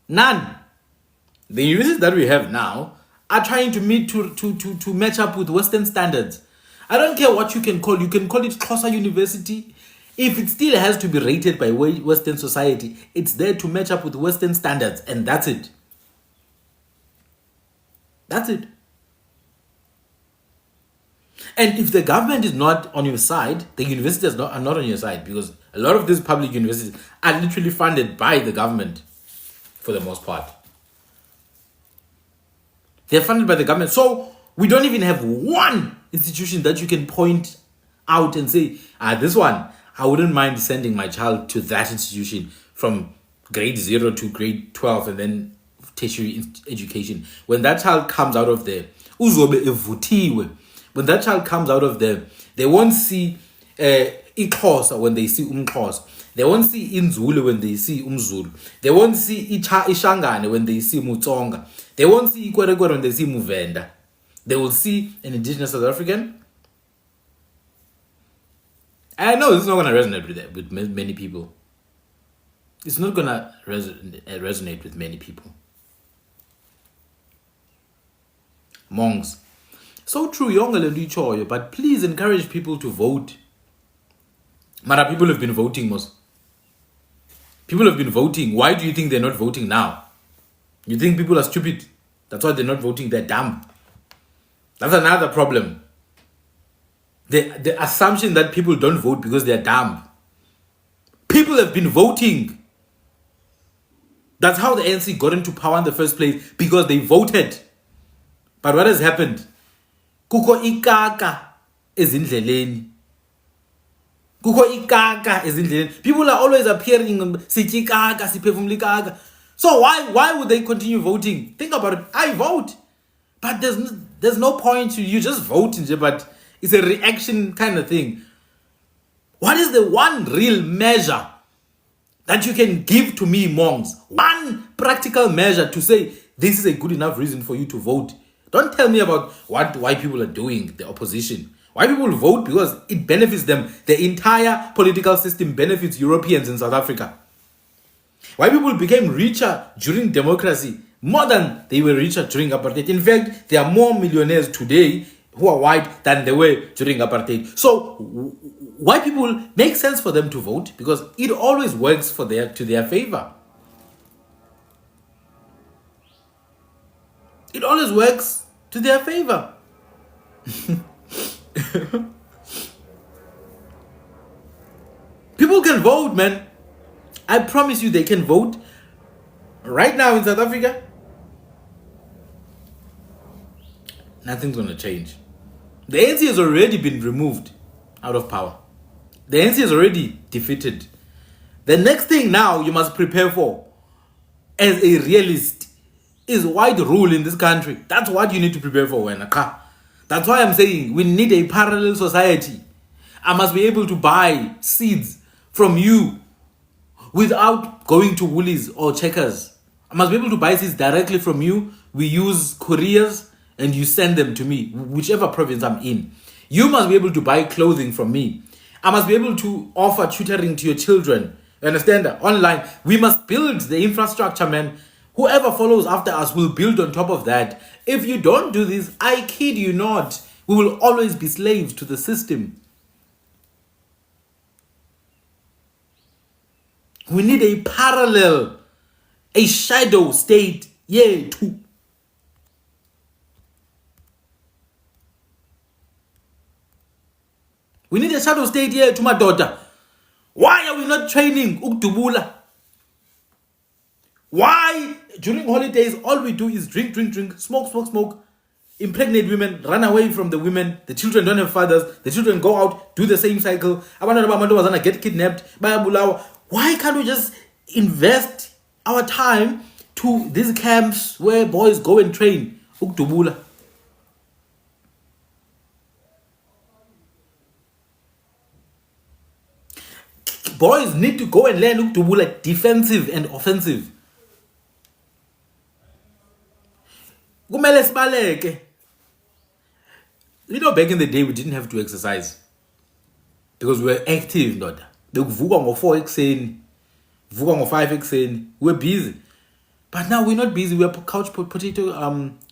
Speaker 1: None. The universities that we have now are trying to meet to match up with Western standards. I don't care what you can call. You can call it Xhosa University. If it still has to be rated by Western society, it's there to match up with Western standards, and that's it. That's it. And if the government is not on your side, the universities are not on your side, because a lot of these public universities are literally funded by the government for the most part. They're funded by the government. So we don't even have one institution that you can point out and say, this one, I wouldn't mind sending my child to that institution from grade 0 to grade 12 and then tertiary education. When that child comes out of there, when that child comes out of there, they won't see iXhosa when they see uMxhosa. They won't see inZulu when they see uMzulu. They won't see iShangane when they see Mutsonga. They won't see iKwerekwere when they see Muvenda. They will see an indigenous South African. I know this is not going to resonate with many people. It's not going to resonate with many people. Monks. So true, Yongale, but please encourage people to vote. Mara, people have been voting, most. People have been voting. Why do you think they're not voting now? You think people are stupid? That's why they're not voting. They're dumb. That's another problem. The assumption that people don't vote because they're dumb. People have been voting. That's how the ANC got into power in the first place, because they voted. But what has happened? Kuko ikaka ezindleleni. People are always appearing, so why would they continue voting? Think about it. I vote, but there's no point to you just voting, but it's a reaction kind of thing. What is the one real measure that you can give to me, monks? One practical measure to say this is a good enough reason for you to vote. Don't tell me about why people are doing, the opposition. Why people vote? Because it benefits them. The entire political system benefits Europeans in South Africa. Why people became richer during democracy more than they were richer during apartheid. In fact, there are more millionaires today who are white than they were during apartheid. So why people make sense for them to vote? Because it always works to their favor. It always works to their favor. People can vote, man. I promise you they can vote. Right now in South Africa, nothing's going to change. The ANC has already been removed out of power. The ANC is already defeated. The next thing now you must prepare for as a realist is white rule in this country. That's what you need to prepare for, Wenaka. That's why I'm saying we need a parallel society. I must be able to buy seeds from you without going to Woolies or Checkers. I must be able to buy seeds directly from you. We use couriers and you send them to me, whichever province I'm in. You must be able to buy clothing from me. I must be able to offer tutoring to your children. You understand that? Online. We must build the infrastructure, man. Whoever follows after us will build on top of that. If you don't do this, I kid you not, we will always be slaves to the system. We need a parallel, a shadow state. Yeah, too. We need a shadow state here to my daughter. Why are we not training ukdubula? Why during holidays all we do is drink, smoke, impregnate women, run away from the women, the children don't have fathers, the children go out, do the same cycle, get kidnapped, why can't we just invest our time to these camps where boys go and train ukdubula? Boys need to go and learn ukdubula, defensive and offensive. Kumele sibaleke. You know, back in the day we didn't have to exercise because we were active, not. Bekuvuka ngo-4 ekuseni, vuka ngo-5 ekuseni. We're busy. But now we're not busy. We're couch potatoes.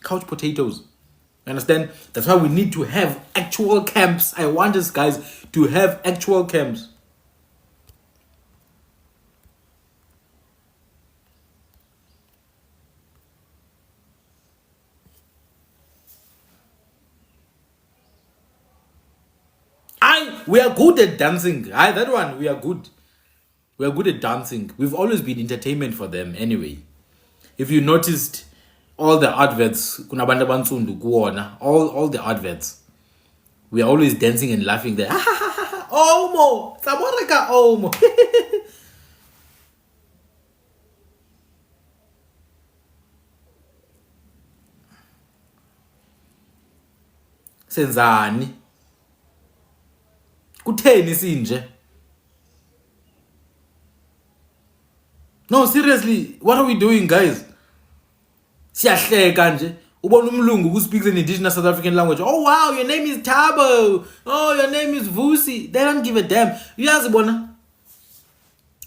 Speaker 1: You understand? That's why we need to have actual camps. I want us guys to have actual camps. We are good at dancing. That one, we are good. We are good at dancing. We've always been entertainment for them anyway. If you noticed, all the adverts, all the adverts, we are always dancing and laughing there. Omo, Samarika Omo. Senzani. Kutheni sinje? No, seriously, what are we doing, guys? Siyahleka nje. Ubona umlungu who speaks an indigenous South African language. Oh wow, your name is Tabo. Oh, your name is Vusi. They don't give a damn. Uyazi bona.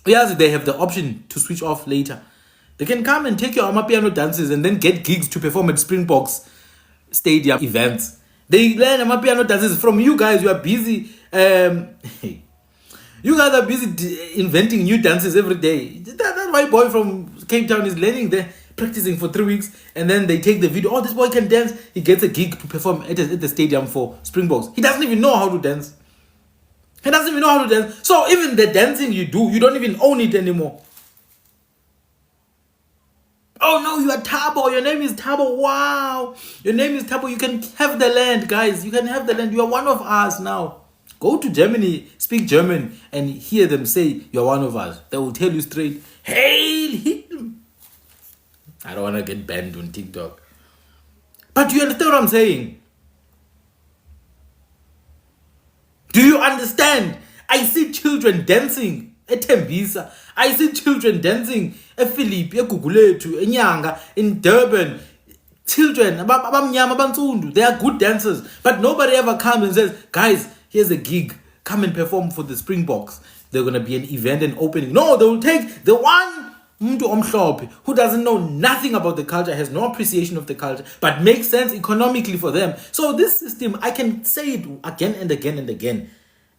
Speaker 1: Uyazi they have the option to switch off later. They can come and take your amapiano dances and then get gigs to perform at Springboks Stadium events. They learn amapiano dances from you guys. You are busy. You guys are busy inventing new dances every day. That white boy from Cape Town is learning there, practicing for 3 weeks, and then they take the video. Oh, this boy can dance. He gets a gig to perform at the stadium for Springboks. He doesn't even know how to dance. He doesn't even know how to dance. So even the dancing you do, you don't even own it anymore. Oh no, you are Tabo. Your name is Tabo. Wow. Your name is Tabo. You can have the land, guys. You can have the land. You are one of us now. Go to Germany, speak German, and hear them say, you're one of us. They will tell you straight, Hail Hitler. I don't want to get banned on TikTok. But do you understand what I'm saying? Do you understand? I see children dancing at Tembisa. I see children dancing at Philippi, at Guguletu, in Nyanga, in Durban. Children, they are good dancers. But nobody ever comes and says, guys, here's a gig. Come and perform for the Springboks. They're going to be an event and opening. No, they will take the one who doesn't know nothing about the culture, has no appreciation of the culture, but makes sense economically for them. So this system, I can say it again and again and again,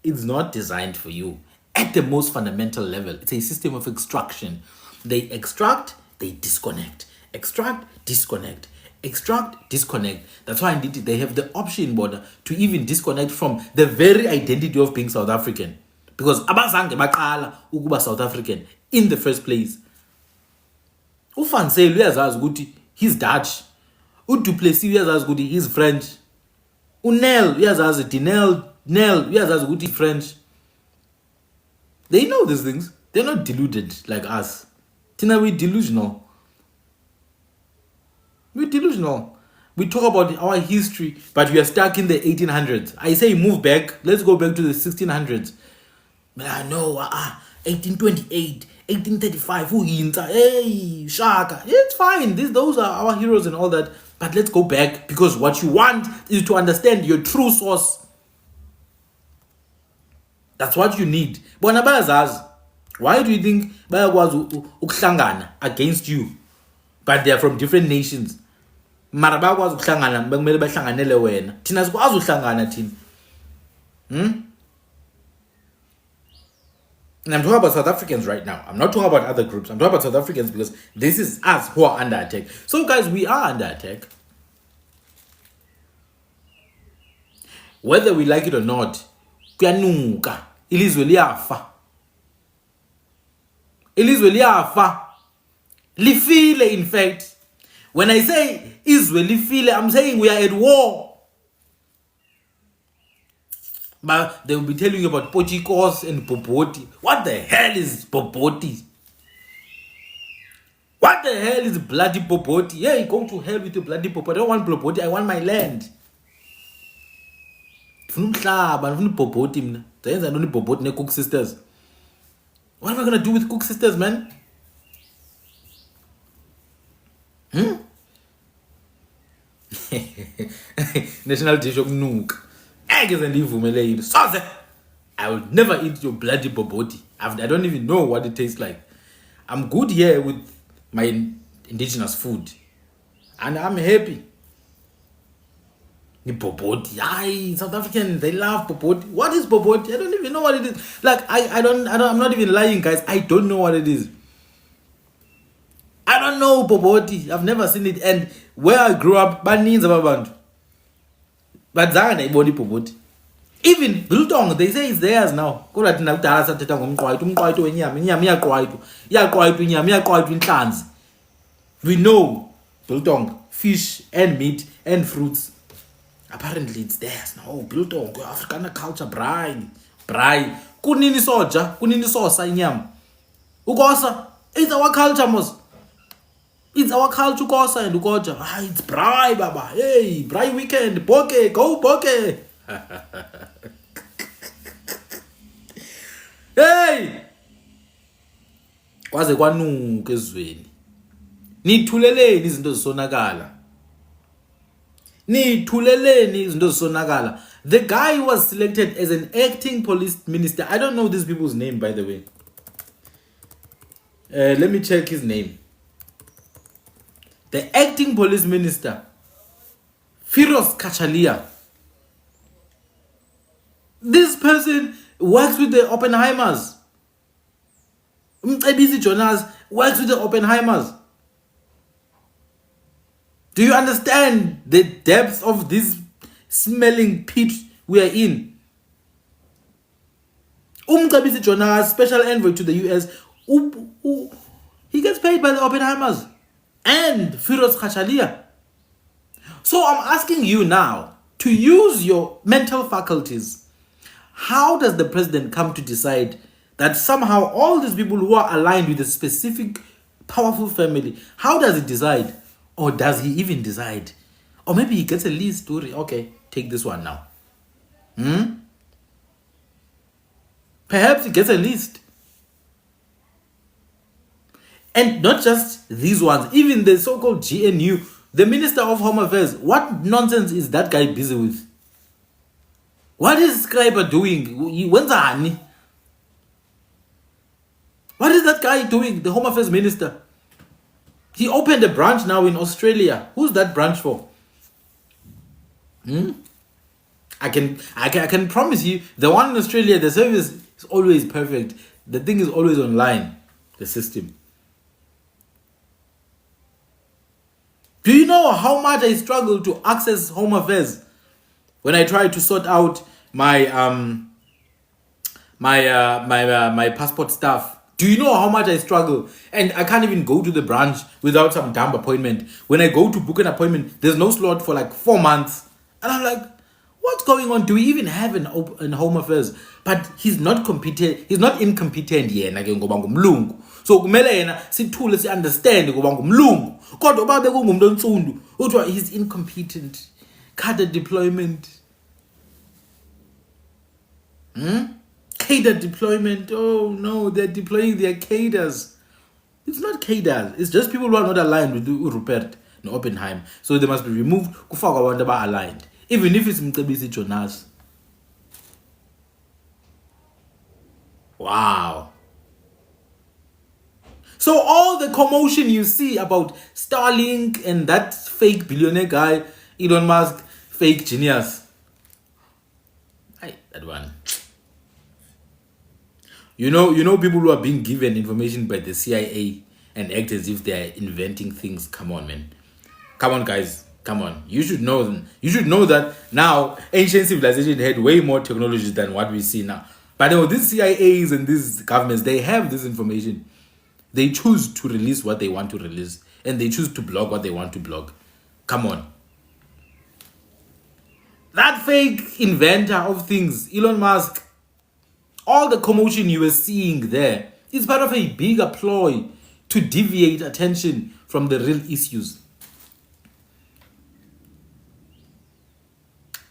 Speaker 1: it's not designed for you. At the most fundamental level, it's a system of extraction. They extract, they disconnect. Extract, disconnect. Extract, disconnect. That's why indeed they have the option border to even disconnect from the very identity of being South African. Because abazange baqala ukuba South African in the first place. Ufansel uyazazi ukuthi he's Dutch. UDuplessis uyazazi ukuthi he's French. Unel uyazazi Nel uyazazi ukuthi he's French. They know these things. They're not deluded like us. Tina, we're delusional. We're delusional. We talk about our history, but we are stuck in the 1800s. I say move back. Let's go back to the 1600s. But I know, 1828, 1835, hey, Shaka. It's fine. Those are our heroes and all that. But let's go back, because what you want is to understand your true source. That's what you need. Bona bayazaz. Why do you think bayakwazi ukuhlangana against you? but they are from different nations. Mara bakwazi ukuhlangana bekumele bahlanganele wena. Thina sikwazi uhlangana thina. And I'm talking about South Africans right now. I'm not talking about other groups. I'm talking about South Africans because this is us who are under attack. So guys, we are under attack. Whether we like it or not, kuyanuka. Ilizwe liyafa. Ilizwe liyafa. Lifile, in fact. When I say izwe lifile, I'm saying we are at war. But they will be telling you about Pochikos and Popoti. What the hell is Popoti? What the hell is bloody Popoti? Yeah, go to hell with the bloody Popoti. I don't want Popoti, I want my land. I don't need Popoti, Cook Sisters. What am I gonna do with Cook Sisters, man? National dish of Nook. Eggs and leave sauce. I will never eat your bloody boboti. I don't even know what it tastes like. I'm good here with my indigenous food. And I'm happy. The boboti. Aye, South Africans, they love boboti. What is boboti? I don't even know what it is. Like, I'm not even lying, guys. I don't know what it is. I don't know boboti. I've never seen it. And where I grew up, baninzi abantu. But zange ibona ibhoboti. Even biltong, they say it's theirs now. Kodwa thina kudala sathetha ngomqwayito, umqwayito wenyama, inyama iyaqwayitwa, inyama iyaqwayitwa inhlanzi. We know biltong, fish and meat and fruits. Apparently it's theirs now. Oh, biltong, African culture, braai. Kunini soja, kunini sosa inyama. Ukosa, it's our culture, mos. It's our culture, kosa and ukoja. It's braai, baba. Hey, braai weekend, poke, go poke. Hey! Kwaze kwanuka ezweni. Nithuleleni izinto zisonakala. The guy was selected as an acting police minister. I don't know these people's name, by the way. Let me check his name. The acting police minister, Firoz Kachalia. This person works with the Oppenheimers. ABC Jonas works with the Oppenheimers. Do you understand the depth of this smelling pit we are in? ABC Jonas, special envoy to the US, he gets paid by the Oppenheimers and Firoz Kachalia. So I'm asking you now to use your mental faculties. How does the president come to decide that somehow all these people who are aligned with a specific powerful family, how does he decide? Or does he even decide? Or maybe he gets a lead story. Okay, take this one now. Perhaps he gets a list. And not just these ones, even the so-called GNU, the Minister of Home Affairs. What nonsense is that guy busy with? What is Scriber doing? When's Hani? What is that guy doing? The Home Affairs Minister. He opened a branch now in Australia. Who's that branch for? I can promise you, the one in Australia, the service is always perfect. The thing is always online. The system. Do you know how much I struggle to access Home Affairs when I try to sort out my my passport stuff? Do you know how much I struggle? And I can't even go to the branch without some damn appointment. When I go to book an appointment, there's no slot for like 4 months. And I'm like, what's going on? Do we even have an Home Affairs? But he's not competent. He's not incompetent yena ke ngoba ngumlungu. So kumele yena sithule si understand ngoba ngumlungu. Kodwa babe kungumuntu onsundu, uthiwa he's incompetent. Cadre deployment. Cadre deployment. Oh no, they're deploying their cadres. It's not cadres. It's just people who are not aligned with Rupert and Oppenheim. So they must be removed. Kufaka abantu aba aligned. Even if it's Mcebisi Jonas. Wow. So all the commotion you see about Starlink and that fake billionaire guy, Elon Musk, fake genius. That one. You know people who are being given information by the CIA and act as if they are inventing things. Come on, man. Come on, guys. Come on. You should know. You should know that now ancient civilization had way more technology than what we see now. But these CIAs and these governments, they have this information. They choose to release what they want to release, and they choose to blog what they want to blog. Come on. That fake inventor of things, Elon Musk, all the commotion you were seeing there is part of a bigger ploy to deviate attention from the real issues.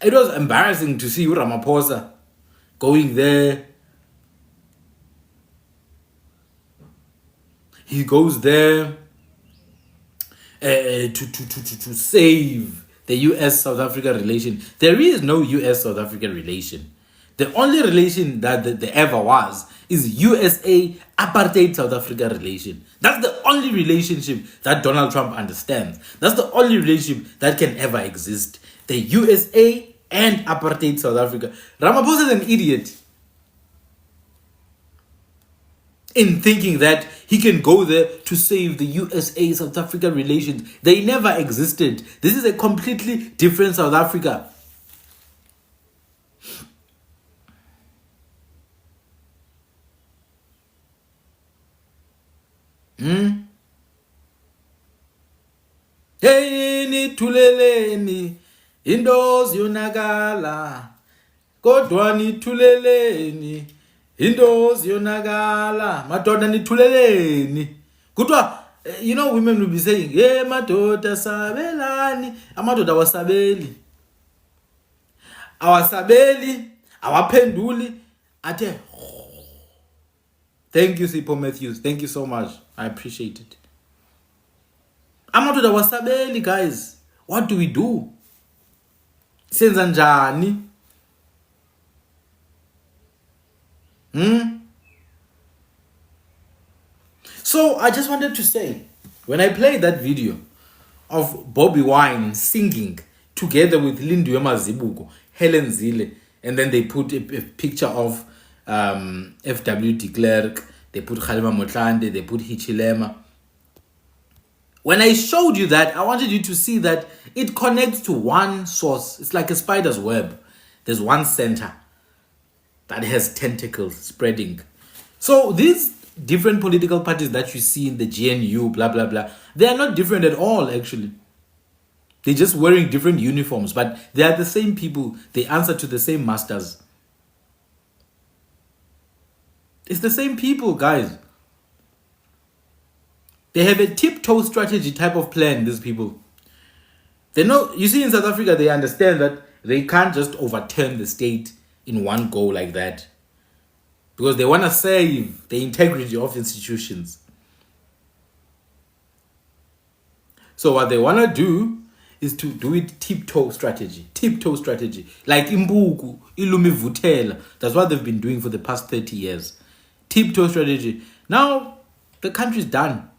Speaker 1: It was embarrassing to see Ramaphosa going there. He goes there to save the US-South Africa relation. There is no US-South Africa relation. The only relation that there ever was is USA apartheid South Africa relation. That's the only relationship that Donald Trump understands. That's the only relationship that can ever exist. The USA and apartheid South Africa. Ramaphosa is an idiot in thinking that he can go there to save the USA-South Africa relations. They never existed. This is a completely different South Africa. Hey, nithuleleni into ziyonakala, kodwa nithuleleni into ziyonakala, madoda nithuleleni. Kuthiwa, women will be saying, hey madoda sabelani. Amadoda awasabeli, awaphenduli, athe. Thank you, Sipho Matthews. Thank you so much. I appreciate it. Amadoda awasabeli, guys. What do we do? Senza njani? So I just wanted to say, when I played that video of Bobby Wine singing together with Lindiwe Mazibuko, Helen Zille, and then they put a picture of FW de Klerk, they put Kgalema Motlanthe, they put Hichilema. When I showed you that, I wanted you to see that it connects to one source. It's like a spider's web. There's one center that has tentacles spreading. So these different political parties that you see in the GNU, blah, blah, blah, they are not different at all, actually. They're just wearing different uniforms, but they are the same people. They answer to the same masters. It's the same people, guys. They have a tiptoe strategy type of plan, these people. They know, you see, in South Africa, they understand that they can't just overturn the state in one go like that, because they want to save the integrity of institutions. So what they want to do is to do it tiptoe strategy. Tiptoe strategy. Like Imbuku, Ilumi Vutela. That's what they've been doing for the past 30 years. Tiptoe strategy. Now, the country's done.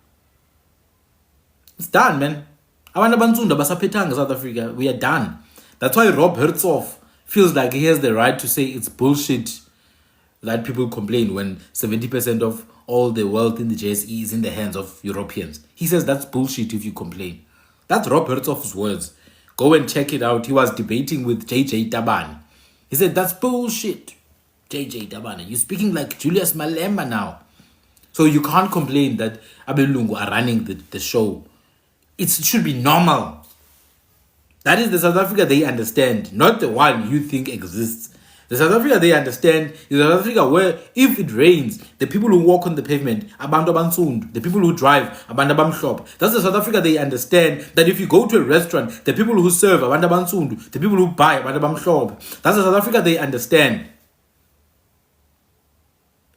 Speaker 1: It's done, man. Abantu abansundu basaphethanga South Africa. We are done. That's why Rob Hertzog feels like he has the right to say it's bullshit that people complain when 70% of all the wealth in the JSE is in the hands of Europeans. He says that's bullshit if you complain. That's Rob Hertzog's words. Go and check it out. He was debating with JJ Tabane. He said, that's bullshit. JJ Tabane, you're speaking like Julius Malema now. So you can't complain that Abelungu are running the show. It should be normal. That is the South Africa they understand, not the one you think exists. The South Africa they understand is South Africa where if it rains, the people who walk on the pavement, abantu abansundu, the people who drive, abantu abamhlophe. That's the South Africa they understand, that if you go to a restaurant, the people who serve, abantu abansundu, the people who buy, abantu abamhlophe. That's the South Africa they understand.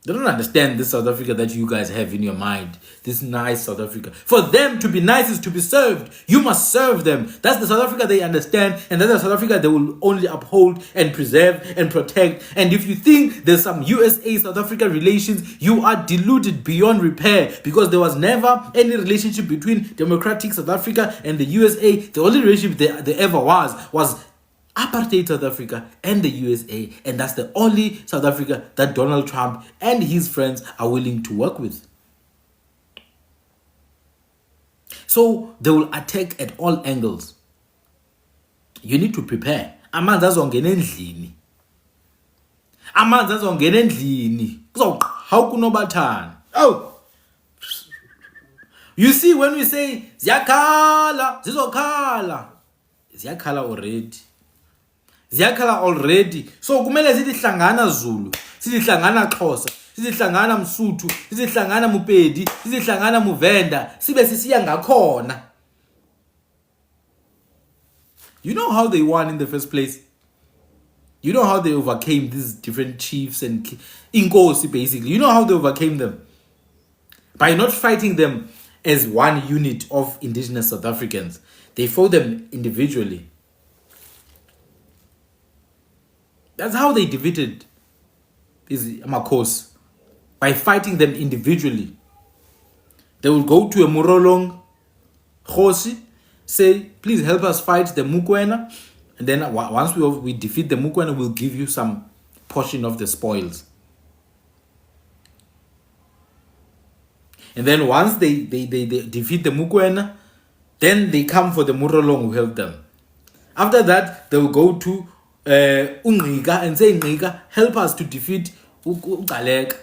Speaker 1: They don't understand this South Africa that you guys have in your mind. This nice South Africa. For them to be nice is to be served. You must serve them. That's the South Africa they understand. And that's the South Africa they will only uphold and preserve and protect. And if you think there's some USA-South Africa relations, you are deluded beyond repair. Because there was never any relationship between democratic South Africa and the USA. The only relationship there ever was apartheid South Africa and the USA, and that's the only South Africa that Donald Trump and his friends are willing to work with. So they will attack at all angles. You need to prepare. Amanzi azongena endlini. Amanzi azongena endlini. How kunobathana? Oh. You see, when we say ziyakhala, zizokhala. Ziyakhala already. Ziyakhala already. So kumele sihlangana Zulu, sihlangana Xhosa, sihlangana Msuthu, sihlangana Mupedi, sihlangana Muvenda, sibe sisiya ngakhona. You know how they won in the first place? You know how they overcame these different chiefs and inkosi basically. You know how they overcame them? By not fighting them as one unit of indigenous South Africans. They fought them individually. That's how they defeated Amakhosi, by fighting them individually. They will go to a Murolong Khosi, say, please help us fight the Mukwena, and then once we defeat the Mukwena, we'll give you some portion of the spoils. And then once they defeat the Mukwena, then they come for the Murolong who help them. After that, they will go to Ungqika and say, Ungqika, help us to defeat Ugaleka.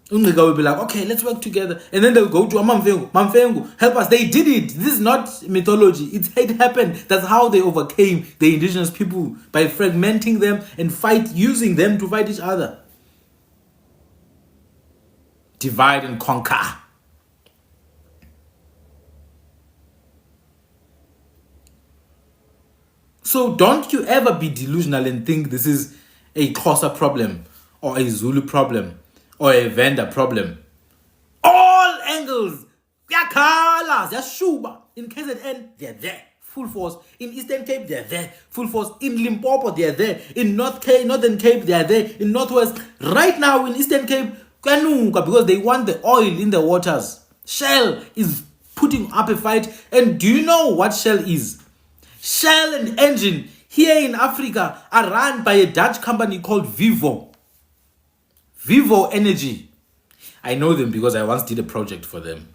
Speaker 1: Ungqika will be like, okay, let's work together. And then they'll go to Mamfengu. Mamfengu, help us. They did it. This is not mythology. It happened. That's how they overcame the indigenous people, by fragmenting them and using them to fight each other. Divide and conquer. So don't you ever be delusional and think this is a Xhosa problem or a Zulu problem or a Venda problem. All angles, ziyakhala, ziyashuba. In KZN, they're there, full force. In Eastern Cape, they're there, full force. In Limpopo, they're there. In Northern Cape, they're there. In Northwest, right now in Eastern Cape, because they want the oil in the waters. Shell is putting up a fight. And do you know what Shell is? Shell and engine here in Africa are run by a Dutch company called Vivo. Vivo Energy. I know them because I once did a project for them.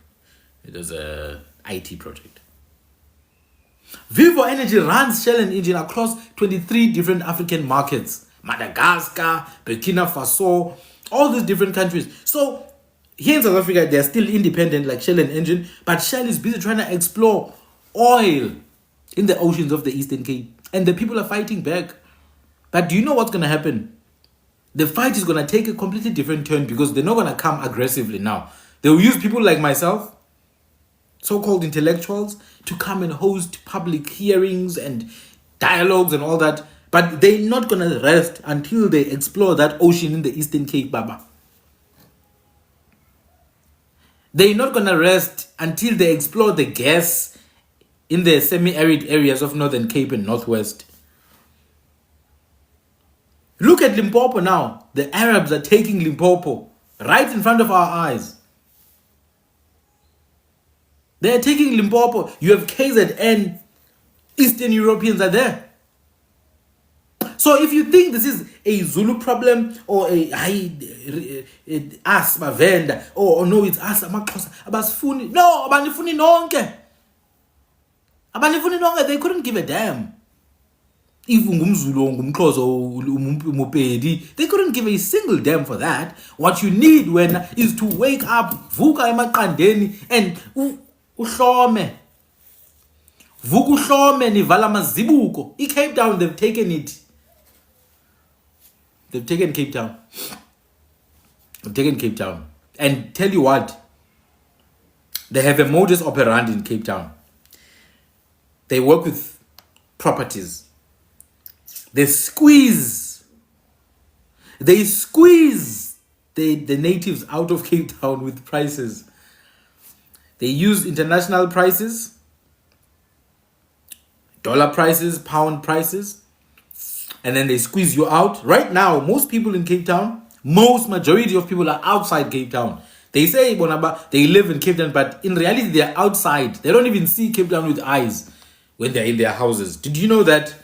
Speaker 1: It was an IT project. Vivo Energy runs Shell and engine across 23 different African markets. Madagascar, Burkina Faso, all these different countries. So here in South Africa, they're still independent like Shell and engine, but Shell is busy trying to explore oil in the oceans of the Eastern Cape. And the people are fighting back. But do you know what's going to happen? The fight is going to take a completely different turn, because they're not going to come aggressively now. They will use people like myself, so-called intellectuals, to come and host public hearings and dialogues and all that. But they're not going to rest until they explore that ocean in the Eastern Cape, Baba. They're not going to rest until they explore the gas in the semi-arid areas of Northern Cape and Northwest. Look at Limpopo now. The Arabs are taking Limpopo right in front of our eyes. They are taking Limpopo. You have KZN. Eastern Europeans are there. So if you think this is a Zulu problem or us Mavenda, or no, it's us Amaxhosa, abasifuni. No, abanifuni nonke. They couldn't give a damn. If ungumzulu, ungumxhosa, umupedi, they couldn't give a single damn for that. What you need is to wake up, vuka emaqandeni, and uhlome. Vuka uhlome nivala mazibuko. Cape Town, they've taken it. They've taken Cape Town. They've taken Cape Town. And tell you what, they have a modus operandi in Cape Town. They work with properties. They squeeze the the natives out of Cape Town with prices. They use international prices, dollar prices, pound prices, and then they squeeze you out. Right now, most people in Cape Town, majority of people are outside Cape Town. They say Bonaba, they live in Cape Town, but in reality, they are outside. They don't even see Cape Town with eyes when they're in their houses. Did you know that?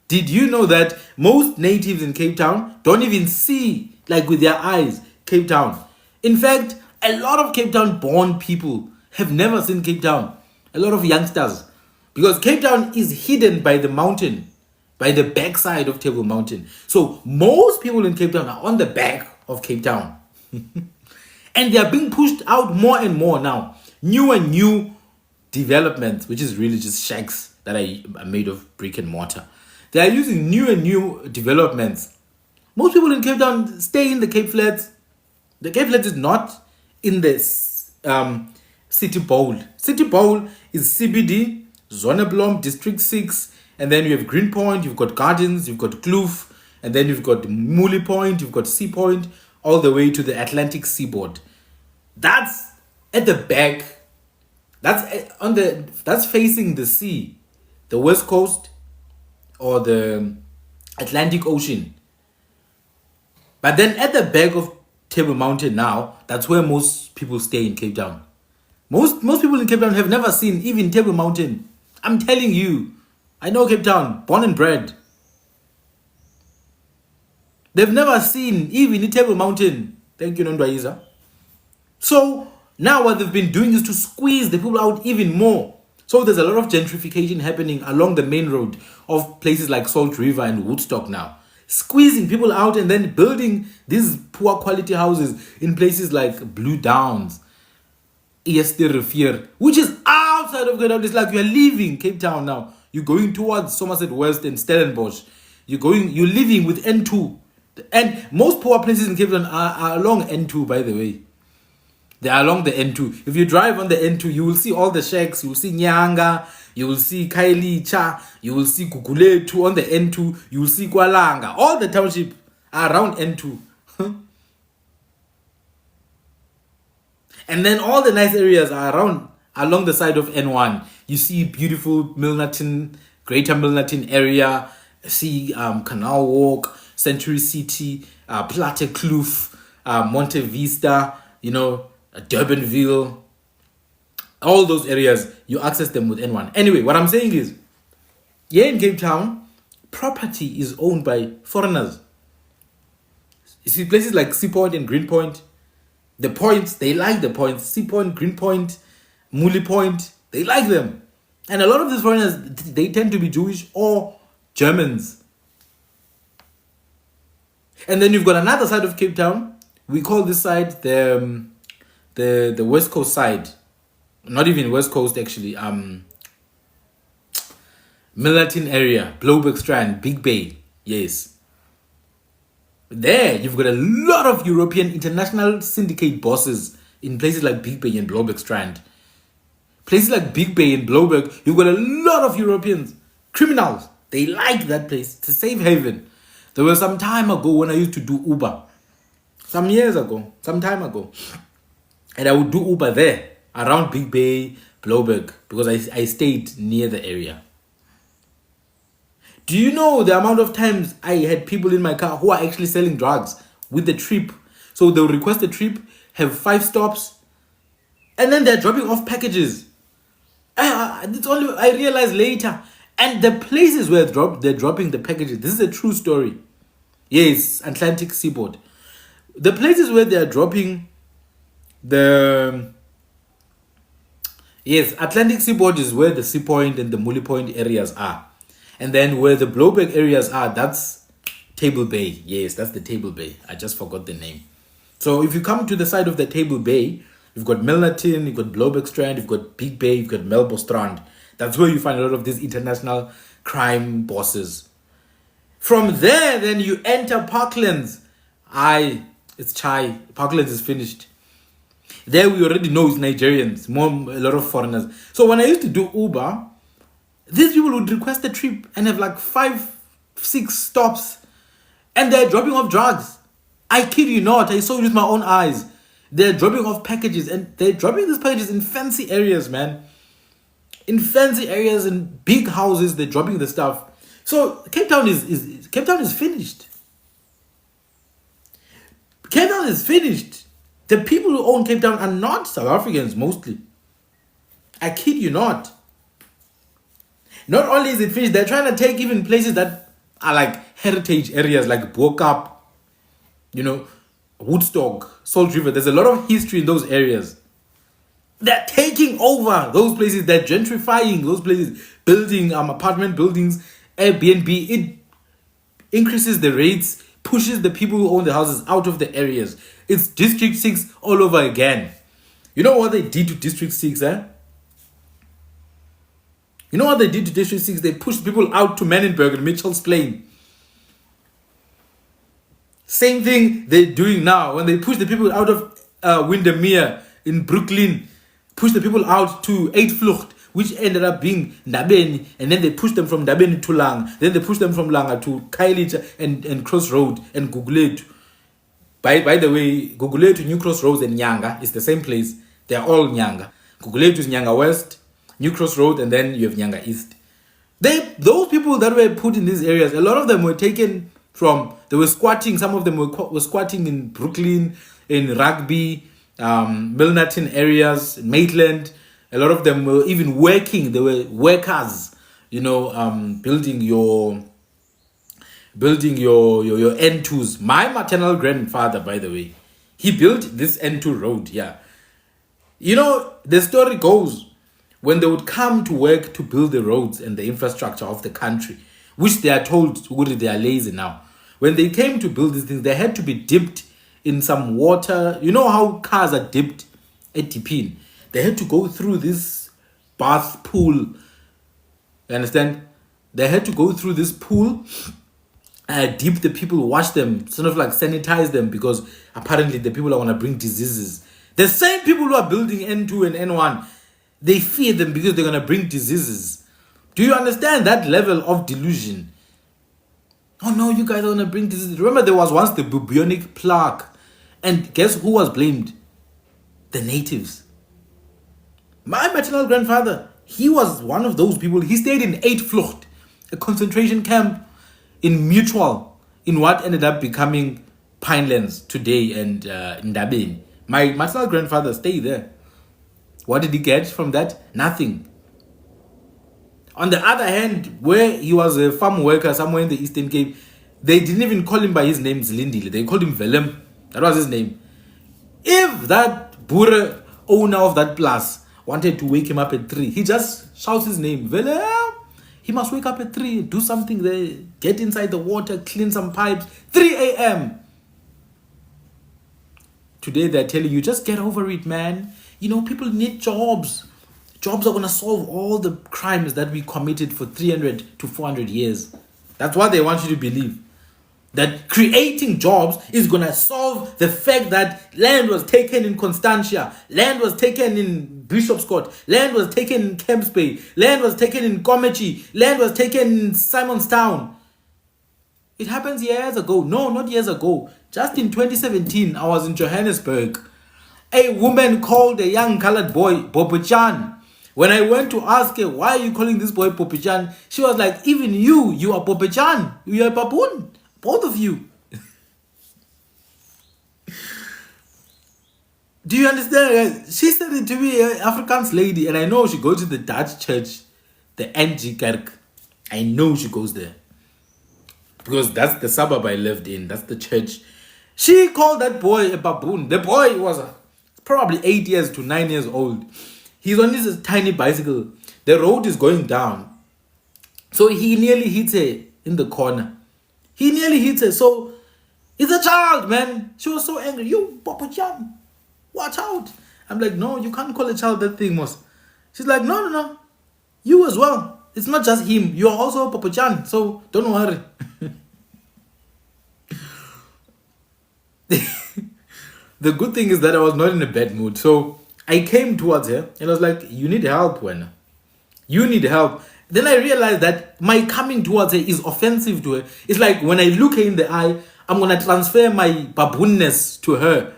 Speaker 1: Did you know that most natives in Cape Town don't even see, like with their eyes, Cape Town? In fact, a lot of Cape Town born people have never seen Cape Town. A lot of youngsters. Because Cape Town is hidden by the mountain, by the backside of Table Mountain. So most people in Cape Town are on the back of Cape Town. And they are being pushed out more and more now. New and new developments, which is really just shacks that are made of brick and mortar. They are using new and new developments. Most people in Cape Town stay in the Cape Flats. The Cape Flats is not in this City Bowl. City Bowl is CBD, Zonneblom, District 6, and then you have Greenpoint, you've got Gardens, you've got Kloof, and then you've got Muli Point, you've got Sea Point, all the way to the Atlantic seaboard. That's at the back. That's facing the sea, the west coast or the Atlantic Ocean. But then at the back of Table Mountain now, that's where most people stay in Cape Town. Most people in Cape Town have never seen even Table Mountain. I'm telling you, I know Cape Town, born and bred. They've never seen even Table Mountain. Thank you, Nondwaiza. So now what they've been doing is to squeeze the people out even more. So there's a lot of gentrification happening along the main road of places like Salt River and Woodstock now. Squeezing people out and then building these poor quality houses in places like Blue Downs, Rivier, which is outside of Cape Town. It's like you're leaving Cape Town now. You're going towards Somerset West and Stellenbosch. You're living with N2. And most poor places in Cape Town are along N2, by the way. They are along the N2. If you drive on the N2, you will see all the shacks. You will see Nyanga. You will see Kaili Cha. You will see Kukuletu on the N2. You will see Kualanga. All the township are around N2. And then all the nice areas are along the side of N1. You see beautiful Milnerton, Greater Milnerton area. See Canal Walk, Century City, Plate Kloof, Monte Vista, Durbanville. All those areas, you access them with N1. Anyway, what I'm saying is, here in Cape Town, property is owned by foreigners. You see places like Sea Point and Greenpoint, the points, they like the points. Sea Point, Greenpoint, Muli Point, they like them. And a lot of these foreigners, they tend to be Jewish or Germans. And then you've got another side of Cape Town. We call this side the West Coast side. Not even West Coast, actually. Milnerton area, Bloberg Strand, Big Bay. Yes. There, you've got a lot of European international syndicate bosses in places like Big Bay and Bloberg Strand. Places like Big Bay and Bloberg, you've got a lot of Europeans, criminals. They like that place. It's a safe haven. There was some time ago when I used to do Uber. Some time ago. And I would do Uber there, around Big Bay, Bloberg, because I stayed near the area. Do you know the amount of times I had people in my car who are actually selling drugs with the trip? So they'll request a trip, have 5 stops, and then they're dropping off packages. It's only I realized later. And the places where they're dropping the packages, this is a true story. Yes, Atlantic seaboard. The places where they're dropping Atlantic seaboard is where the Sea Point and the Muli Point areas are. And then where the Bloberg areas are, that's Table Bay. Yes, that's the Table Bay. I just forgot the name. So if you come to the side of the Table Bay, you've got Milnerton, you've got Bloberg Strand, you've got Big Bay, you've got Melbourne Strand. That's where you find a lot of these international crime bosses. From there, then you enter Parklands. It's Chai. Parklands is finished. There we already know it's Nigerians, a lot of foreigners. So when I used to do Uber, these people would request a trip and have like 5-6 stops. And they're dropping off drugs. I kid you not. I saw it with my own eyes. They're dropping off packages, and they're dropping these packages in fancy areas, man. In fancy areas, in big houses, they're dropping the stuff. So Cape Town Cape Town is finished. Cape Town is finished. The people who own Cape Town are not South Africans mostly. I kid you not. Not only is it finished, they're trying to take even places that are like heritage areas, like Bokap, Woodstock, Salt River. There's a lot of history in those areas. They're taking over those places. They're gentrifying those places, building apartment buildings, Airbnb. It increases the rates, pushes the people who own the houses out of the areas. It's District 6 all over again. You know what they did to District 6, eh? You know what they did to District 6? They pushed people out to Menenberg and Mitchell's Plain. Same thing they're doing now. When they push the people out of Windermere in Brooklyn, push the people out to Eitvlucht, which ended up being Ndabeni, and then they push them from Ndabeni to Langa. Then they push them from Langa to Khayelitsha and Crossroad and Gugulethu. By the way, Gugulethu, New Crossroads, and Nyanga is the same place. They are all Nyanga. Gugulethu is Nyanga West, New Crossroad, and then you have Nyanga East. Those people that were put in these areas, a lot of them were taken from, they were squatting, some of them were squatting in Brooklyn, in Rugby, Milnerton areas, Maitland. A lot of them were even working. They were workers, building your N2s. My maternal grandfather, by the way, he built this N2 road. Yeah, the story goes, when they would come to work to build the roads and the infrastructure of the country, which they are told they are lazy now. When they came to build these things, they had to be dipped in some water. You know how cars are dipped at Tipin? They had to go through this bath pool. You understand? They had to go through this pool, dip the people, wash them, sort of like sanitize them, because apparently the people are going to bring diseases. The same people who are building N2 and N1, they fear them because they're going to bring diseases. Do you understand that level of delusion? Oh no, you guys are going to bring diseases. Remember, there was once the bubonic plague. And guess who was blamed? The natives. My maternal grandfather, he was one of those people. He stayed in Eitvlucht, a concentration camp in Mutual, in what ended up becoming Pinelands today and Ndabeni. My maternal grandfather stayed there. What did he get from that? Nothing. On the other hand, where he was a farm worker somewhere in the Eastern Cape, they didn't even call him by his name, Zindile. They called him Velem. That was his name. If that Boer owner of that place wanted to wake him up at 3, he just shouts his name, Velem. He must wake up at 3, do something there, get inside the water, clean some pipes. 3 a.m. Today they're telling you, just get over it, man. People need jobs. Jobs are going to solve all the crimes that we committed for 300 to 400 years. That's what they want you to believe. That creating jobs is going to solve the fact that land was taken in Constantia, land was taken in Bishop's Court, land was taken in Camps Bay, land was taken in Komechi, land was taken in Simonstown. It happens years ago. No, not years ago. Just in 2017, I was in Johannesburg. A woman called a young colored boy Popochan. When I went to ask her, why are you calling this boy Popochan? She was like, even you are Popochan. You are a baboon. Both of you. Do you understand? She said it to me, an Afrikaans lady, and I know she goes to the Dutch church, the NG Kerk. I know she goes there. Because that's the suburb I lived in. That's the church. She called that boy a baboon. The boy was probably 8 years to 9 years old. He's on this tiny bicycle. The road is going down. So he nearly hits her in the corner. He nearly hits her. So it's a child, man. She was so angry. You, Papa Chan, watch out. I'm like, no, you can't call a child that thing, Mos. She's like, no. You as well. It's not just him. You're also Papa Chan. So don't worry. The good thing is that I was not in a bad mood. So I came towards her and I was like, you need help, Wena. You need help. Then I realized that my coming towards her is offensive to her. It's like when I look her in the eye, I'm going to transfer my baboonness to her.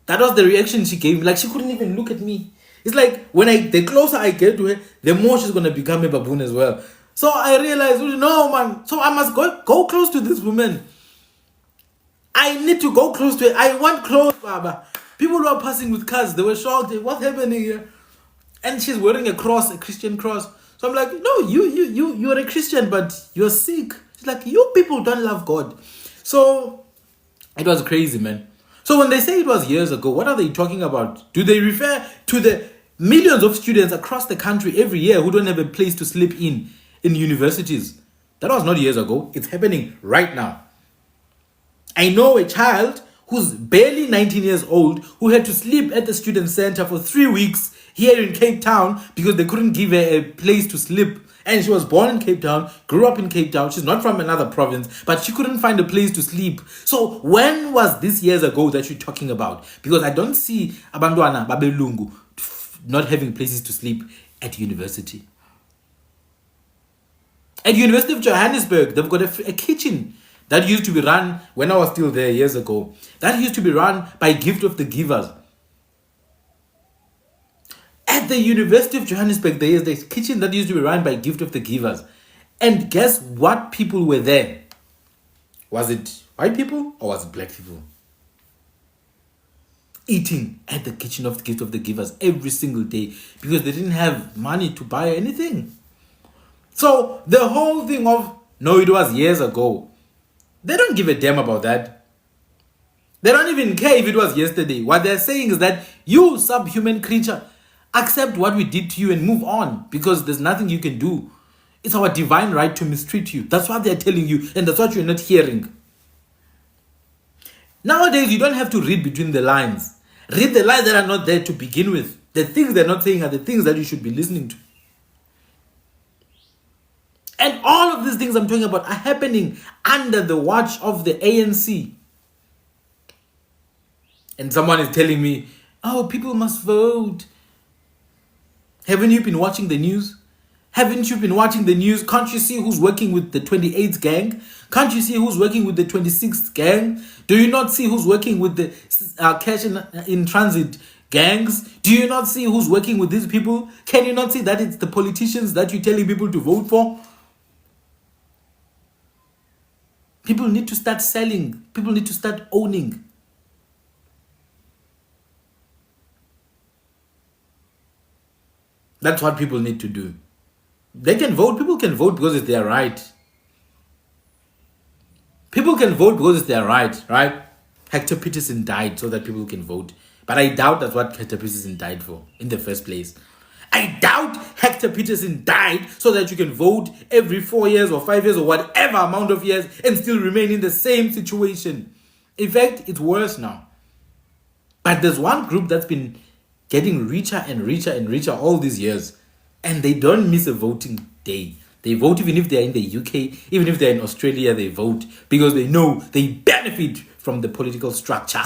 Speaker 1: That was the reaction she gave me. Like, she couldn't even look at me. It's like the closer I get to her, the more she's going to become a baboon as well. So I realized, no, man. So I must go close to this woman. I need to go close to her. I want close, Baba. People who are passing with cars, they were shocked. What's happening here? And she's wearing a cross, a Christian cross. So I'm like, no, you're a Christian, but you're sick. It's like, you people don't love God. So it was crazy, man. So when they say it was years ago, what are they talking about? Do they refer to the millions of students across the country every year who don't have a place to sleep in universities? That was not years ago. It's happening right now. I know a child who's barely 19 years old who had to sleep at the student center for 3 weeks here in Cape Town because they couldn't give her a place to sleep. And she was born in Cape Town, grew up in Cape Town. She's not from another province, but she couldn't find a place to sleep. So when was this years ago that you're talking about? Because I don't see abantwana babelungu not having places to sleep at university. At University of Johannesburg, they've got a kitchen that used to be run, when I was still there years ago, that used to be run by Gift of the Givers. At the University of Johannesburg, there is this kitchen that used to be run by Gift of the Givers. And guess what people were there? Was it white people or was it black people? Eating at the kitchen of the Gift of the Givers every single day because they didn't have money to buy anything. So the whole thing of, no, it was years ago. They don't give a damn about that. They don't even care if it was yesterday. What they're saying is that you, subhuman creature, accept what we did to you and move on because there's nothing you can do. It's our divine right to mistreat you. That's what they're telling you, and that's what you're not hearing. Nowadays, you don't have to read between the lines. Read the lines that are not there to begin with. The things they're not saying are the things that you should be listening to. And all of these things I'm talking about are happening under the watch of the ANC. And someone is telling me, oh, people must vote. Haven't you been watching the news? Haven't you been watching the news? Can't you see who's working with the 28th gang? Can't you see who's working with the 26th gang? Do you not see who's working with the cash in transit gangs? Do you not see who's working with these people? Can you not see that it's the politicians that you're telling people to vote for? People need to start selling. People need to start owning. That's what people need to do. They can vote. People can vote because it's their right. People can vote because it's their right, right? Hector Peterson died so that people can vote. But I doubt that's what Hector Peterson died for in the first place. I doubt Hector Peterson died so that you can vote every 4 years or 5 years or whatever amount of years and still remain in the same situation. In fact, it's worse now. But there's one group that's been getting richer and richer and richer all these years. And they don't miss a voting day. They vote even if they're in the UK, even if they're in Australia, they vote because they know they benefit from the political structure.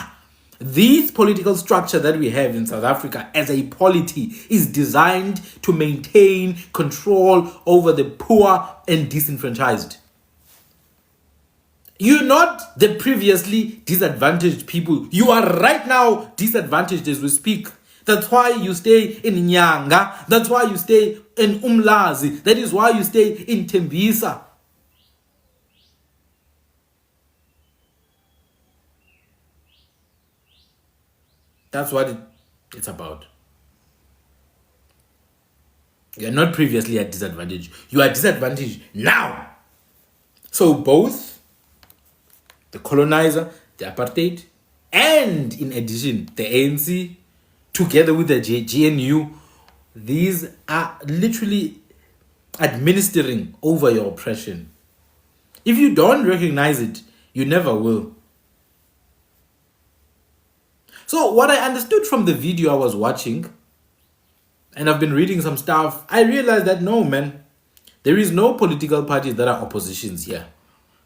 Speaker 1: This political structure that we have in South Africa as a polity is designed to maintain control over the poor and disenfranchised. You're not the previously disadvantaged people. You are right now disadvantaged as we speak. That's why you stay in Nyanga. That's why you stay in Umlazi. That is why you stay in Tembisa. That's what it's about. You are not previously at disadvantage. You are disadvantaged now. So both the colonizer, the apartheid, and in addition, the ANC, together with the GNU, these are literally administering over your oppression. If you don't recognize it, you never will. So what I understood from the video I was watching, and I've been reading some stuff, I realized that no, man, there is no political parties that are oppositions here.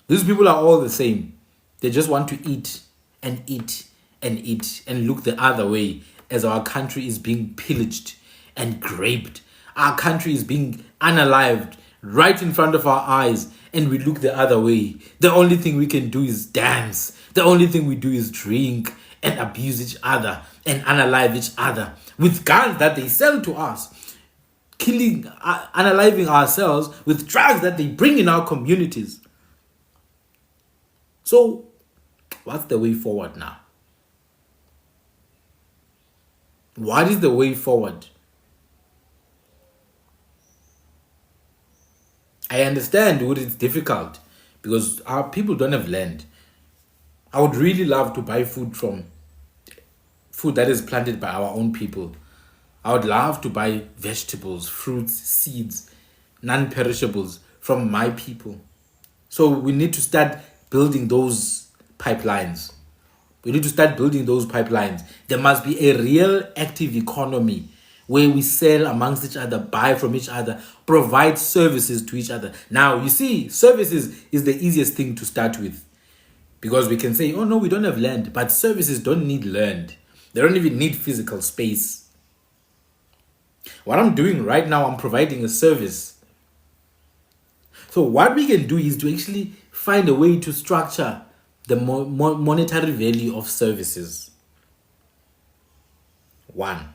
Speaker 1: These people are all the same. They just want to eat and eat and eat and look the other way as our country is being pillaged and raped. Our country is being unalived right in front of our eyes, and we look the other way. The only thing we can do is dance. The only thing we do is drink and abuse each other and unalive each other with guns that they sell to us, killing, unaliving ourselves with drugs that they bring in our communities. So, what's the way forward now? What is the way forward? I understand what it's difficult because our people don't have land. I would really love to buy food that is planted by our own people. I would love to buy vegetables, fruits, seeds, non-perishables from my people. So we need to start building those pipelines. We need to start building those pipelines. There must be a real active economy where we sell amongst each other, buy from each other, provide services to each other. Now, you see, services is the easiest thing to start with because we can say, oh no, we don't have land, but services don't need land. They don't even need physical space. What I'm doing right now, I'm providing a service. So what we can do is to actually find a way to structure the monetary value of services. One,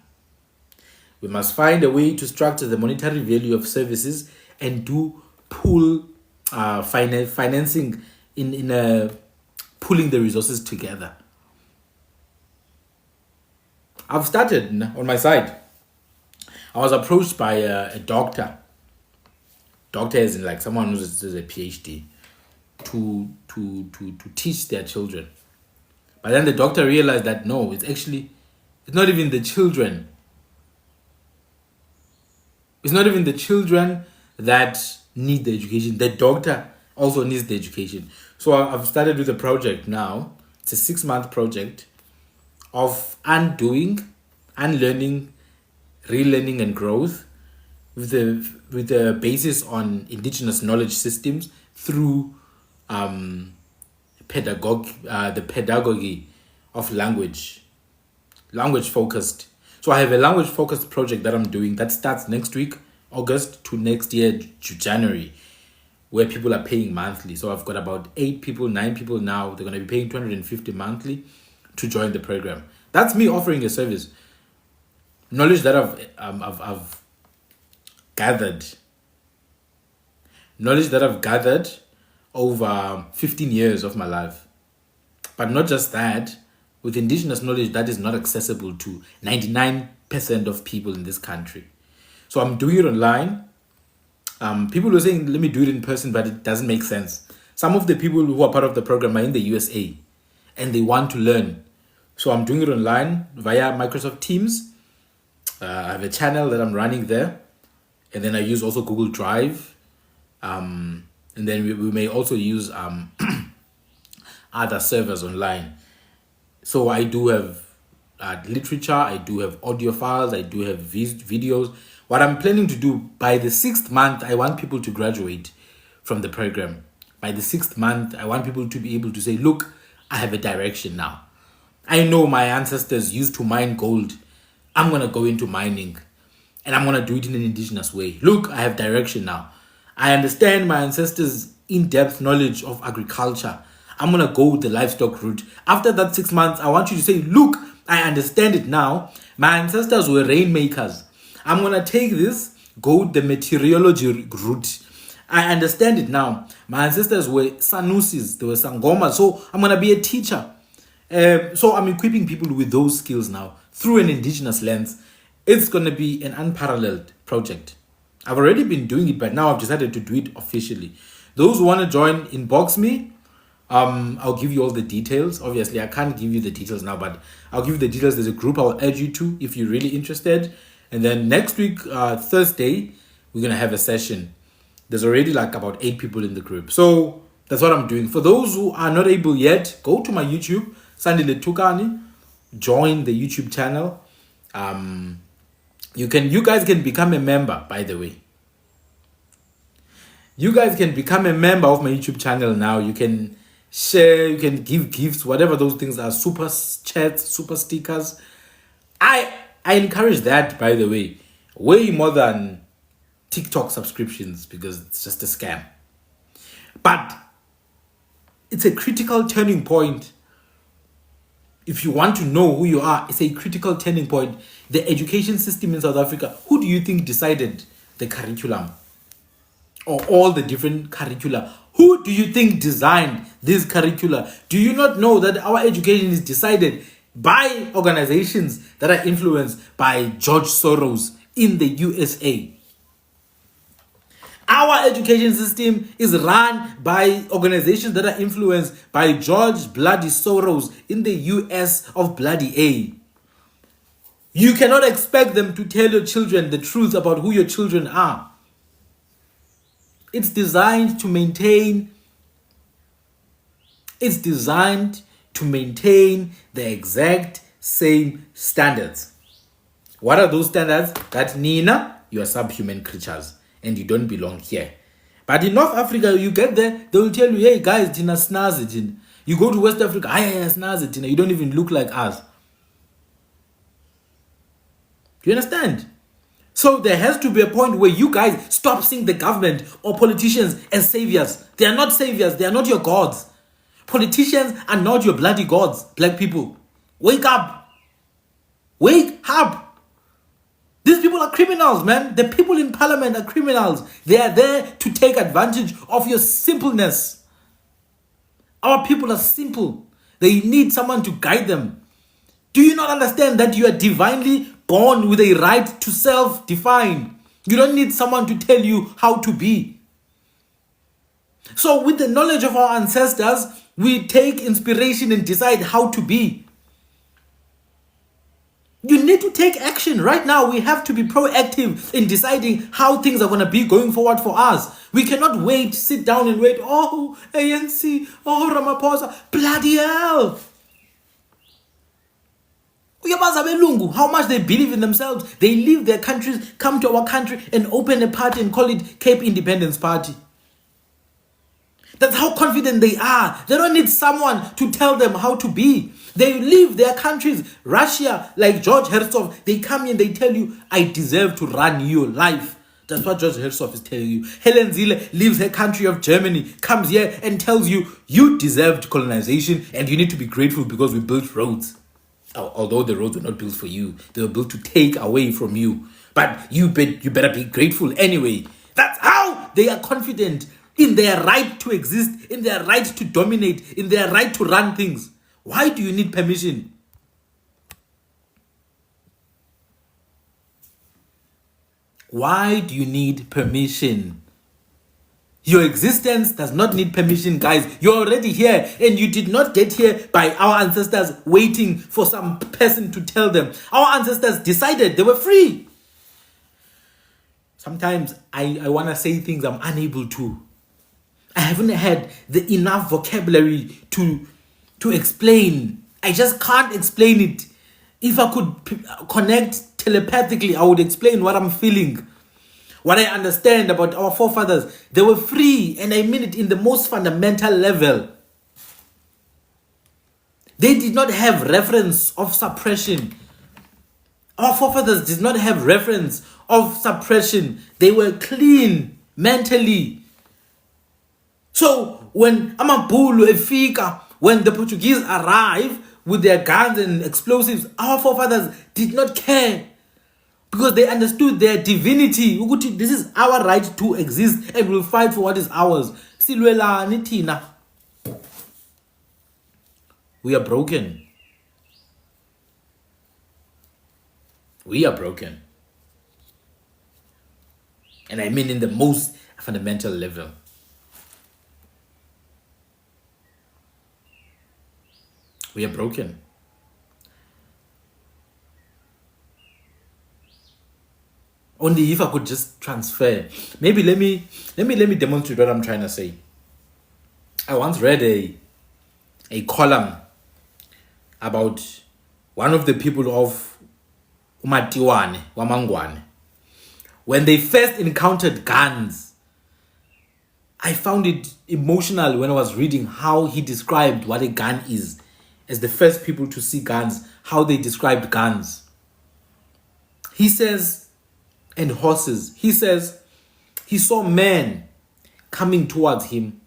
Speaker 1: we must find a way to structure the monetary value of services and do pool financing in pulling the resources together. I've started on my side. I was approached by a doctor. Doctor is in like someone who's a PhD to teach their children. But then the doctor realized that no, it's not even the children. It's not even the children that need the education. The doctor also needs the education. So I've started with a project now. It's a 6-month project of undoing, unlearning, relearning and growth with the basis on indigenous knowledge systems through the pedagogy of language focused. So I have a language focused project that I'm doing that starts next week, August, to next year, January, where people are paying monthly. So I've got about 9 people now. They're going to be paying $250 monthly to join the program. That's me offering a service. Knowledge that I've gathered. Knowledge that I've gathered over 15 years of my life. But not just that, with indigenous knowledge that is not accessible to 99% of people in this country. So I'm doing it online. People were saying, let me do it in person, but it doesn't make sense. Some of the people who are part of the program are in the USA and they want to learn. So I'm doing it online via Microsoft Teams. I have a channel that I'm running there. And then I use also Google Drive. And then we may also use other servers online. So I do have literature, I do have audio files, I do have videos. What I'm planning to do by the 6th month, I want people to graduate from the program. By the 6th month, I want people to be able to say, look, I have a direction now. I know my ancestors used to mine gold. I'm going to go into mining and I'm going to do it in an indigenous way. Look, I have direction now. I understand my ancestors' in-depth knowledge of agriculture. I'm going to go the livestock route. After that 6 months, I want you to say, look, I understand it now. My ancestors were rainmakers. I'm going to take this, go the meteorology route. I understand it now. My ancestors were Sanusis, they were Sangomas. So I'm going to be a teacher. So I'm equipping people with those skills now through an indigenous lens. It's going to be an unparalleled project. I've already been doing it, but now I've decided to do it officially. Those who want to join, inbox me. I'll give you all the details. Obviously, I can't give you the details now, but I'll give you the details. There's a group I'll add you to if you're really interested. And then next week, Thursday, we're going to have a session. There's already like about 8 people in the group. So that's what I'm doing. For those who are not able yet, go to my YouTube, Sandile Tukani, join the YouTube channel. You guys can become a member, by the way. You guys can become a member of my YouTube channel now. You can share, you can give gifts, whatever those things are, super chats, super stickers. I encourage that, by the way, way more than TikTok subscriptions because it's just a scam. But it's a critical turning point. If you want to know who you are, it's a critical turning point. The education system in South Africa, who do you think decided the curriculum? Or all the different curricula? Who do you think designed this curricula? Do you not know that our education is decided by organizations that are influenced by George Soros in the USA? Our education system is run by organizations that are influenced by George Bloody Soros in the US of Bloody A. You cannot expect them to tell your children the truth about who your children are. It's designed to maintain the exact same standards. What are those standards? That Nina, you are subhuman creatures and you don't belong here. But in North Africa, you get there, they will tell you, hey guys, Tina snazi. You go to West Africa, snazi, Tina, you don't even look like us. Do you understand? So there has to be a point where you guys stop seeing the government or politicians as saviors. They are not saviors. They are not your gods. Politicians are not your bloody gods, black people. Wake up. Wake up. These people are criminals, man. The people in parliament are criminals. They are there to take advantage of your simpleness. Our people are simple. They need someone to guide them. Do you not understand that you are divinely born with a right to self-define? You don't need someone to tell you how to be. So with the knowledge of our ancestors, we take inspiration and decide how to be. You need to take action. Right now, we have to be proactive in deciding how things are going to be going forward for us. We cannot wait, sit down and wait. Oh, ANC, oh, Ramaphosa, bloody hell. How much they believe in themselves. They leave their countries, come to our country and open a party and call it Cape Independence Party. That's how confident they are. They don't need someone to tell them how to be. They leave their countries. Russia, like George Herzog, they come in, they tell you, I deserve to run your life. That's what George Herzog is telling you. Helen Zille leaves her country of Germany, comes here and tells you, you deserved colonization and you need to be grateful because we built roads. Although the roads were not built for you, they were built to take away from you. But you better be grateful anyway. That's how they are confident in their right to exist, in their right to dominate, in their right to run things. Why do you need permission? Why do you need permission? Your existence does not need permission, guys. You're already here and you did not get here by our ancestors waiting for some person to tell them. Our ancestors decided. They were free. Sometimes I want to say things I'm unable to. I haven't had the enough vocabulary to explain. I just can't explain it. If I could connect telepathically, I would explain what I'm feeling. What I understand about our forefathers, they were free, and I mean it in the most fundamental level. They did not have reference of suppression. Our forefathers did not have reference of suppression. They were clean mentally. So when Amabulu, Efika, when the Portuguese arrived with their guns and explosives, our forefathers did not care. Because they understood their divinity. This is our right to exist and we'll fight for what is ours. Silwelani thina. We are broken. We are broken. And I mean in the most fundamental level. We are broken. Only if I could just transfer. Maybe let me demonstrate what I'm trying to say. I once read a column about one of the people of waMadzikane. When they first encountered guns, I found it emotional when I was reading how he described what a gun is. As the first people to see guns, how they described guns. He says, and horses. He says, he saw men coming towards him.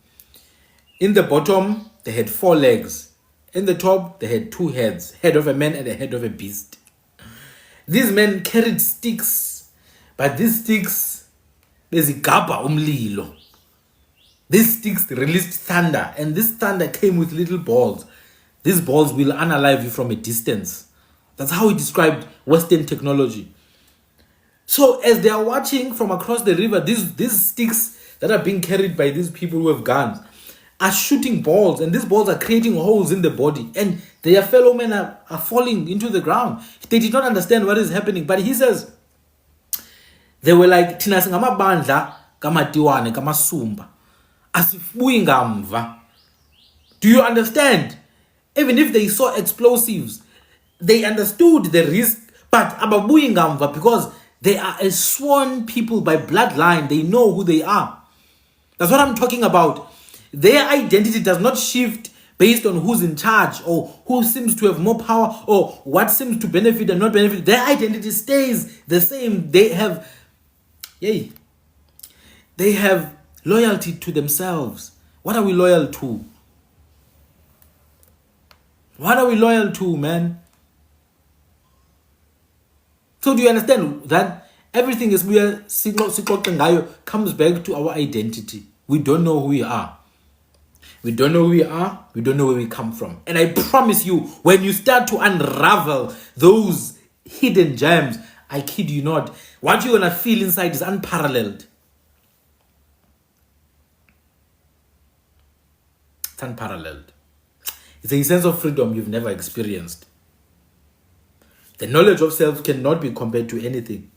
Speaker 1: In the bottom, they had 4 legs. In the top, they had 2 heads, head of a man and a head of a beast. These men carried sticks, but these sticks, bezigabha umlilo. These sticks released thunder, and this thunder came with little balls. These balls will unalive you from a distance. That's how he described Western technology. So as they are watching from across the river, these sticks that are being carried by these people who have guns are shooting balls, and these balls are creating holes in the body, and their fellow men are falling into the ground. They did not understand what is happening, but he says they were like, thina singamabandla kamatiwane kamasumba asifuyi ngamva. Do you understand? Even if they saw explosives, they understood the risk, but ababuyi ngamva because they are a sworn people by bloodline. They know who they are. That's what I'm talking about. Their identity does not shift based on who's in charge or who seems to have more power or what seems to benefit and not benefit. Their identity stays the same. They have loyalty to themselves. What are we loyal to? What are we loyal to, man? So do you understand that everything is comes back to our identity? We don't know who we are. We don't know who we are. We don't know where we come from. And I promise you, when you start to unravel those hidden gems, I kid you not, what you're going to feel inside is unparalleled. It's unparalleled. It's a sense of freedom you've never experienced. The knowledge of self cannot be compared to anything.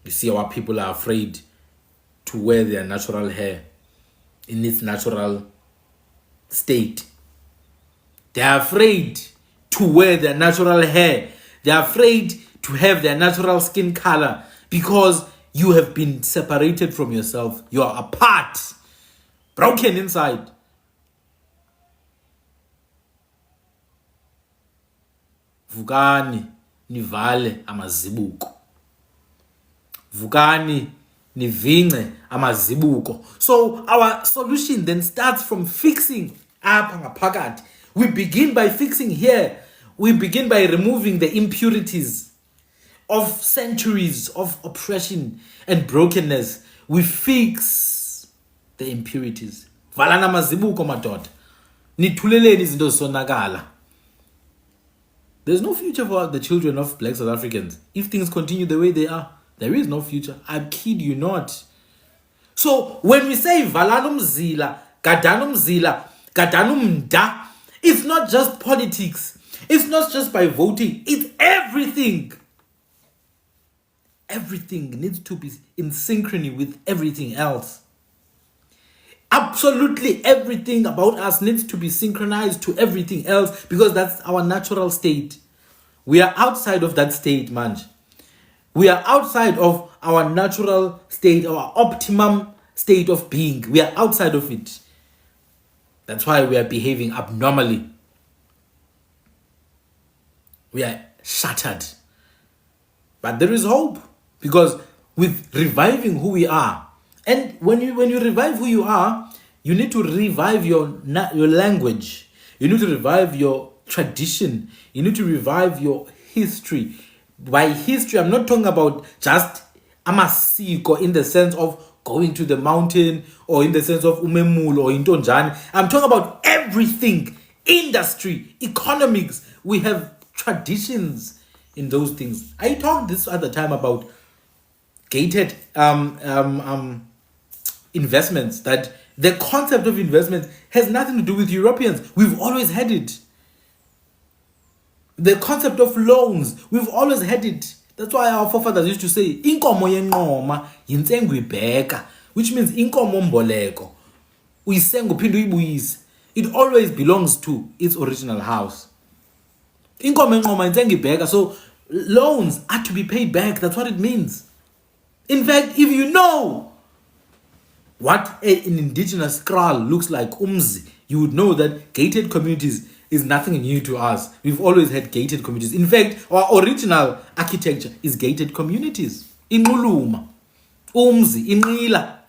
Speaker 1: You see, our people are afraid to wear their natural hair in its natural state. They are afraid to wear their natural hair. They are afraid to have their natural skin color because you have been separated from yourself. You are apart, broken inside. Vukani nivale amazibuko. Vukani nivince amazibuko. So our solution then starts from fixing apha. We begin by fixing here. We begin by removing the impurities of centuries of oppression and brokenness. We fix the impurities. Valana mazibuko madoda. Nithuleleni izinto zonakala. There's no future for the children of Black South Africans. If things continue the way they are, there is no future. I kid you not. So when we say valanum zila, gadanum zila, gadanum da, it's not just politics. It's not just by voting. It's everything. Everything needs to be in synchrony with everything else. Absolutely everything about us needs to be synchronized to everything else because that's our natural state. We are outside of that state, man. We are outside of our natural state, our optimum state of being. We are outside of it. That's why we are behaving abnormally. We are shattered. But there is hope because with reviving who we are, and when you revive who you are, you need to revive your language. You need to revive your tradition. You need to revive your history. By history, I'm not talking about just amasiko in the sense of going to the mountain or in the sense of umemulo or intonjani. I'm talking about everything. Industry, economics. We have traditions in those things. I talked this other time about gated investments, that the concept of investment has nothing to do with Europeans. We've always had it. The concept of loans, we've always had it. That's why our forefathers used to say, inkomo yenqoma yintsengo ibheka, which means inkomo mboleko uyisenga uphinde uyibuyise. It always belongs to its original house. Inkomo yenqoma yintsengo ibheka. So loans are to be paid back. That's what it means. In fact, if you know what an indigenous kraal looks like, umzi, you would know that gated communities is nothing new to us. We've always had gated communities. In fact, our original architecture is gated communities. Inquluma, umzi, inqila.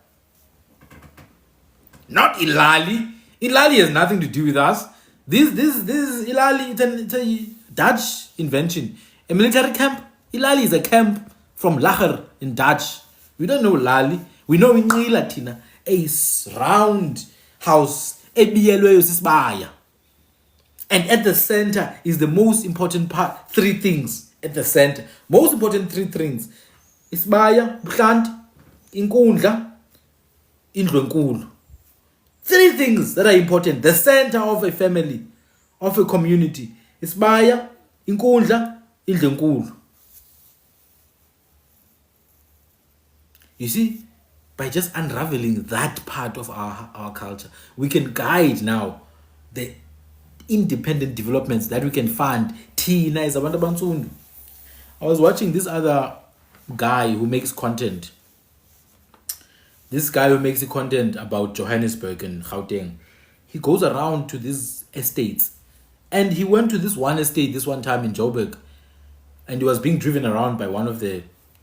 Speaker 1: Not Ilali. Ilali has nothing to do with us. This Ilali, it's a Dutch invention. A military camp. Ilali is a camp from Lacher in Dutch. We don't know Lali. We know Inqila Tina. A round house. And at the center is the most important part. 3 things at the center. Most important 3 things. Isibaya, Buhlanti, Inkundla, Indlu Enkulu. 3 things that are important. The center of a family, of a community. Isibaya, Inkundla, Indlu Enkulu. You see, by just unraveling that part of our culture, we can guide now the independent developments that we can fund. Tina is abantu abantsundu. I was watching this other guy who makes content. This guy who makes the content about Johannesburg and Gauteng. He goes around to these estates. And he went to this one estate this one time in Joburg. And he was being driven around by one of the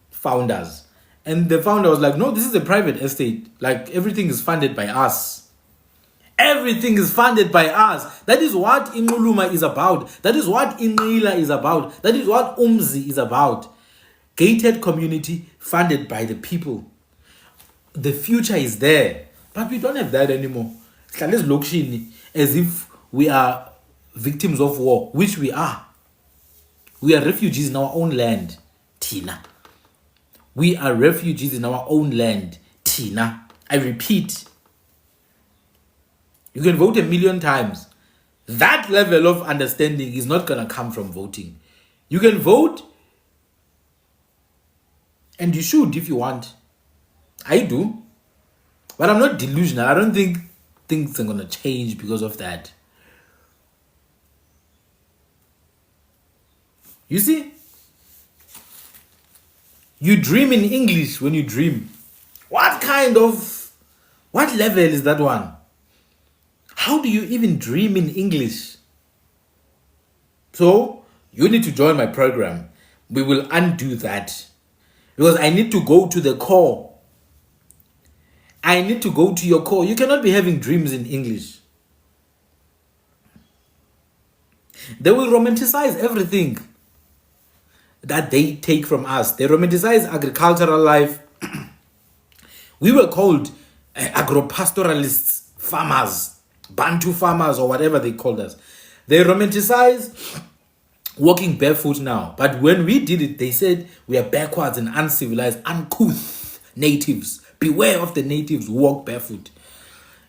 Speaker 1: founders. And the founder was like, no, this is a private estate. Like, everything is funded by us. Everything is funded by us. That is what Inquluma is about. That is what Inqila is about. That is what Umzi is about. Gated community funded by the people. The future is there. But we don't have that anymore. As if we are victims of war, which we are. We are refugees in our own land. Tina. We are refugees in our own land. Tina. I repeat. You can vote 1,000,000 times. That level of understanding is not going to come from voting. You can vote, and you should if you want. I do. But I'm not delusional. I don't think things are going to change because of that. You see? You dream in English when you dream. What level is that one? How do you even dream in English? So, you need to join my program. We will undo that. Because I need to go to the core. I need to go to your core. You cannot be having dreams in English. They will romanticize everything that they take from us. They romanticize agricultural life. We were called agro-pastoralists, farmers, Bantu farmers, or whatever they called us. They romanticize walking barefoot now. But when we did it, they said we are backwards and uncivilized, uncouth natives. Beware of the natives who walk barefoot.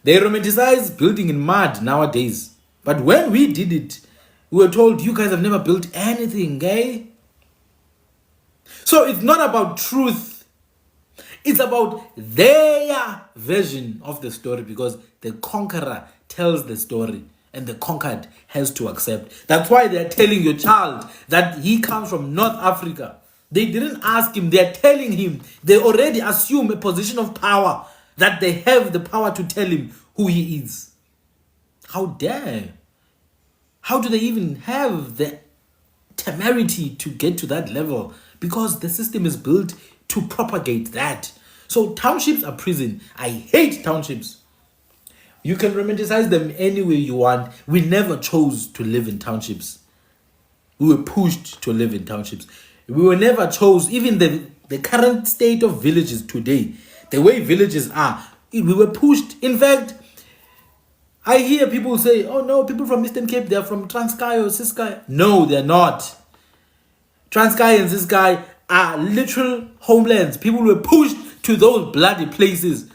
Speaker 1: They romanticize building in mud nowadays. But when we did it, we were told, you guys have never built anything, eh? So it's not about truth. It's about their version of the story, because the conqueror tells the story and the conquered has to accept. That's why they're telling your child that he comes from North Africa. They didn't ask him, they're telling him. They already assume a position of power, that they have the power to tell him who he is. How dare? How do they even have the temerity to get to that level? Because the system is built to propagate that. So townships are prison. I hate townships. You can romanticize them any way you want. We never chose to live in townships. We were pushed to live in townships. We were never chose, even the current state of villages today, the way villages are, we were pushed. In fact, I hear people say, oh no, people from Eastern Cape, they're from Transkei or Ciskei. No, they're not. Transkei and Ciskei are literal homelands. People were pushed to those bloody places.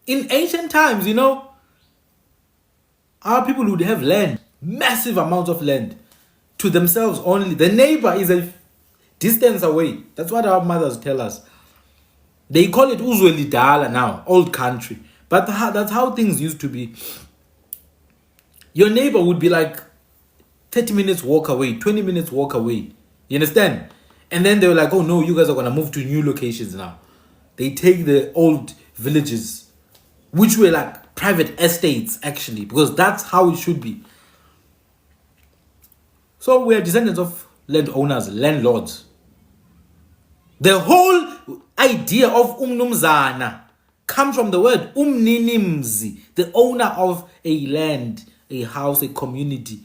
Speaker 1: In ancient times, our people would have land, massive amounts of land, to themselves only. The neighbor is a distance away. That's what our mothers tell us. They call it Uzwelidala now, old country. But that's how things used to be. Your neighbor would be like 30 minutes walk away, 20 minutes walk away. You understand? And then they were like, oh no, you guys are going to move to new locations now. they take the old villages, which were like private estates actually, because that's how it should be. So we are descendants of landowners, landlords. The whole idea of umnumzana comes from the word umninimzi, the owner of a land, a house, a community.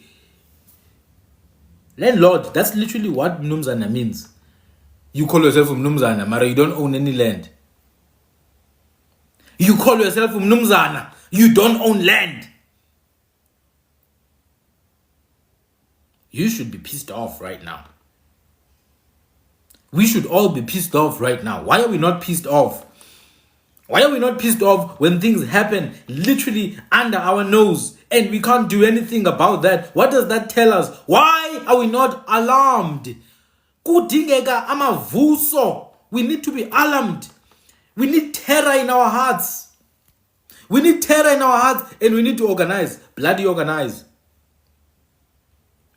Speaker 1: Landlord, that's literally what mnumzana means. You call yourself mnumzana, Mara, you don't own any land. You call yourself mnumzana, you don't own land. You should be pissed off right now. We should all be pissed off right now. Why are we not pissed off? Why are we not pissed off when things happen literally under our nose and we can't do anything about that? What does that tell us? Why are we not alarmed? Kudingeka amavuso. We need to be alarmed. We need terror in our hearts. We need terror in our hearts, and we need to organize. Bloody organize.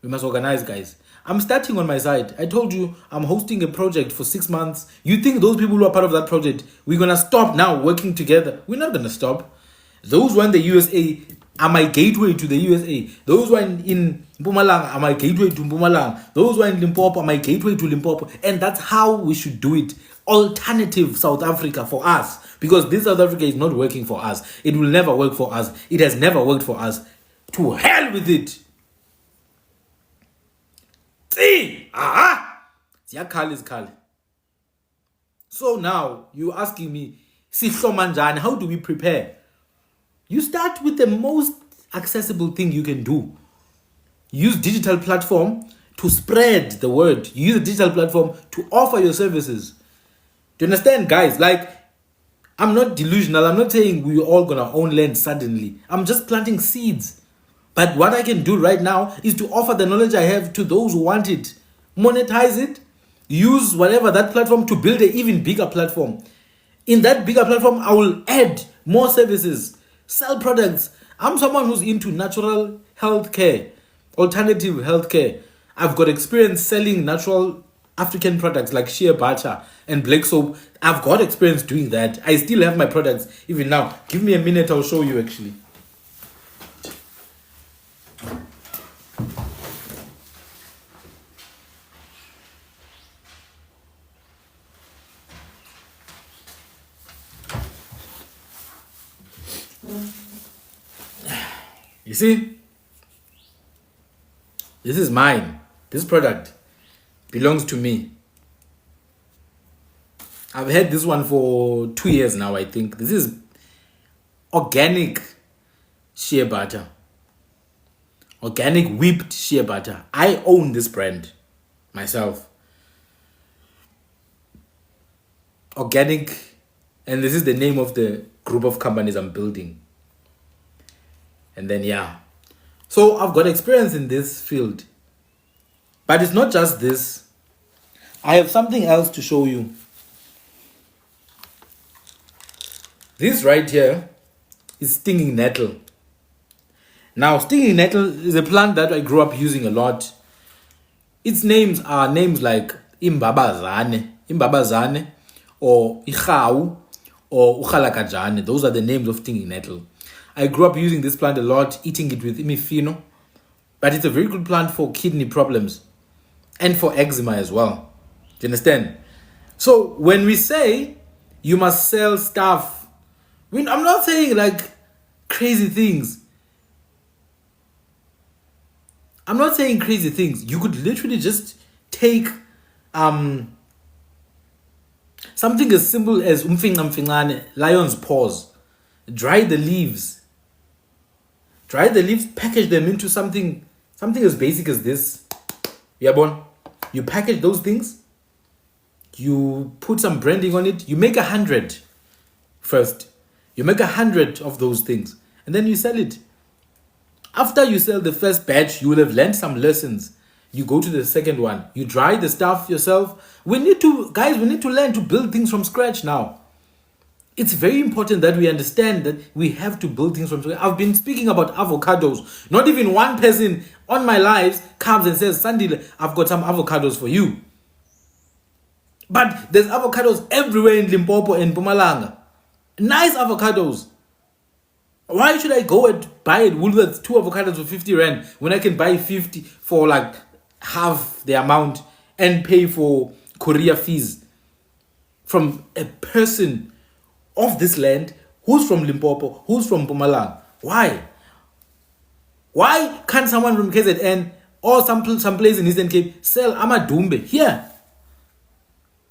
Speaker 1: We must organize, guys. I'm starting on my side. I told you I'm hosting a project for 6 months. You think those people who are part of that project, we're going to stop now working together? We're not going to stop. Those who are in the USA are my gateway to the USA. Those who are in Mpumalanga are my gateway to Mpumalanga. Those who are in Limpopo are my gateway to Limpopo. And that's how we should do it. Alternative South Africa for us. Because this South Africa is not working for us. It will never work for us. It has never worked for us. To hell with it. So now you're asking me, how do we prepare? You start with the most accessible thing you can do. Use digital platform to spread the word. Use a digital platform to offer your services. Do you understand, guys? Like, I'm not delusional. I'm not saying we're all gonna own land suddenly. I'm just planting seeds. But what I can do right now is to offer the knowledge I have to those who want it. Monetize it. Use whatever that platform to build an even bigger platform. In that bigger platform, I will add more services. Sell products. I'm someone who's into natural healthcare, alternative healthcare. I've got experience selling natural African products like shea butter and black soap. I've got experience doing that. I still have my products even now. Give me a minute, I'll show you actually. You see, this is mine. This product belongs to me. I've had this one for 2 years now, I think. This is organic shea butter. Organic whipped shea butter. I own this brand myself. Organic, and this is the name of the group of companies I'm building. And then, yeah. So I've got experience in this field. But it's not just this. I have something else to show you. This right here is stinging nettle. Now, stinging nettle is a plant that I grew up using a lot. Its names are names like imbabazane, or ichau, or uchalakajane. Those are the names of stinging nettle. I grew up using this plant a lot, eating it with imifino. But it's a very good plant for kidney problems and for eczema as well. Do you understand? So when we say you must sell stuff, I'm not saying like crazy things. I'm not saying crazy things. You could literally just take something as simple as lion's paws. Dry the leaves. Package them into something as basic as this. Yabon. You package those things. You put some branding on it. You make 100 first. You make 100 of those things. And then you sell it. After you sell the first batch, you will have learned some lessons. You go to the second one. You dry the stuff yourself. We need to learn to build things from scratch now. It's very important that we understand that we have to build things from scratch. I've been speaking about avocados. Not even one person on my lives comes and says, Sandile, I've got some avocados for you. But there's avocados everywhere in Limpopo and Mpumalanga. Nice avocados. Why should I go and buy at Woolworths 2 avocados for 50 rand when I can buy 50 for like half the amount and pay for courier fees from a person of this land who's from Limpopo, who's from Mpumalanga? Why? Why can't someone from KZN or some place in Eastern Cape sell amadumbe here?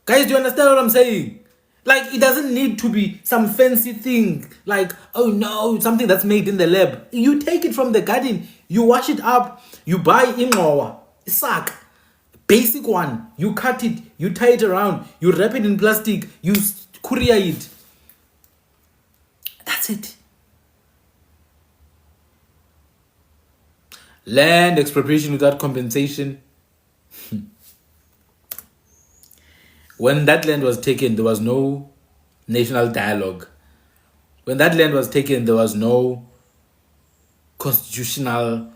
Speaker 1: Guys, do you understand what I'm saying? Like, it doesn't need to be some fancy thing. Like, oh no, something that's made in the lab. You take it from the garden, you wash it up, you buy inqowa, sack, basic one. You cut it, you tie it around, you wrap it in plastic, you courier it. That's it. Land expropriation without compensation. When that land was taken, there was no national dialogue. When that land was taken, there was no constitutional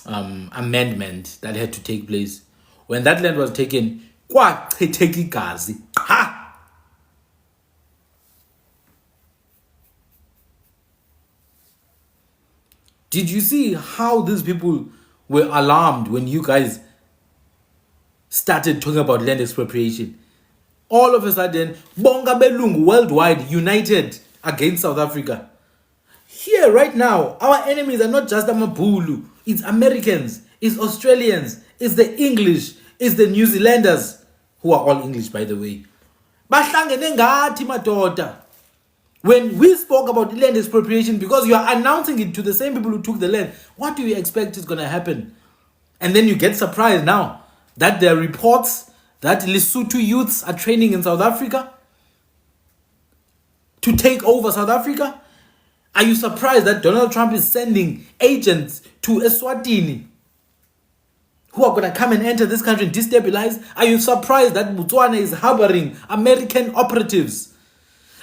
Speaker 1: amendment that had to take place. When that land was taken, ha! Did you see how these people were alarmed when you guys started talking about land expropriation? All of a sudden, bonga belungu worldwide united against South Africa. Here, right now, our enemies are not just Amabulu. It's Americans, it's Australians, it's the English, it's the New Zealanders, who are all English, by the way. When we spoke about land expropriation, because you are announcing it to the same people who took the land, what do you expect is going to happen? And then you get surprised now that there are reports that Lesotho youths are training in South Africa to take over South Africa? Are you surprised that Donald Trump is sending agents to Eswatini who are going to come and enter this country and destabilize? Are you surprised that Botswana is harboring American operatives?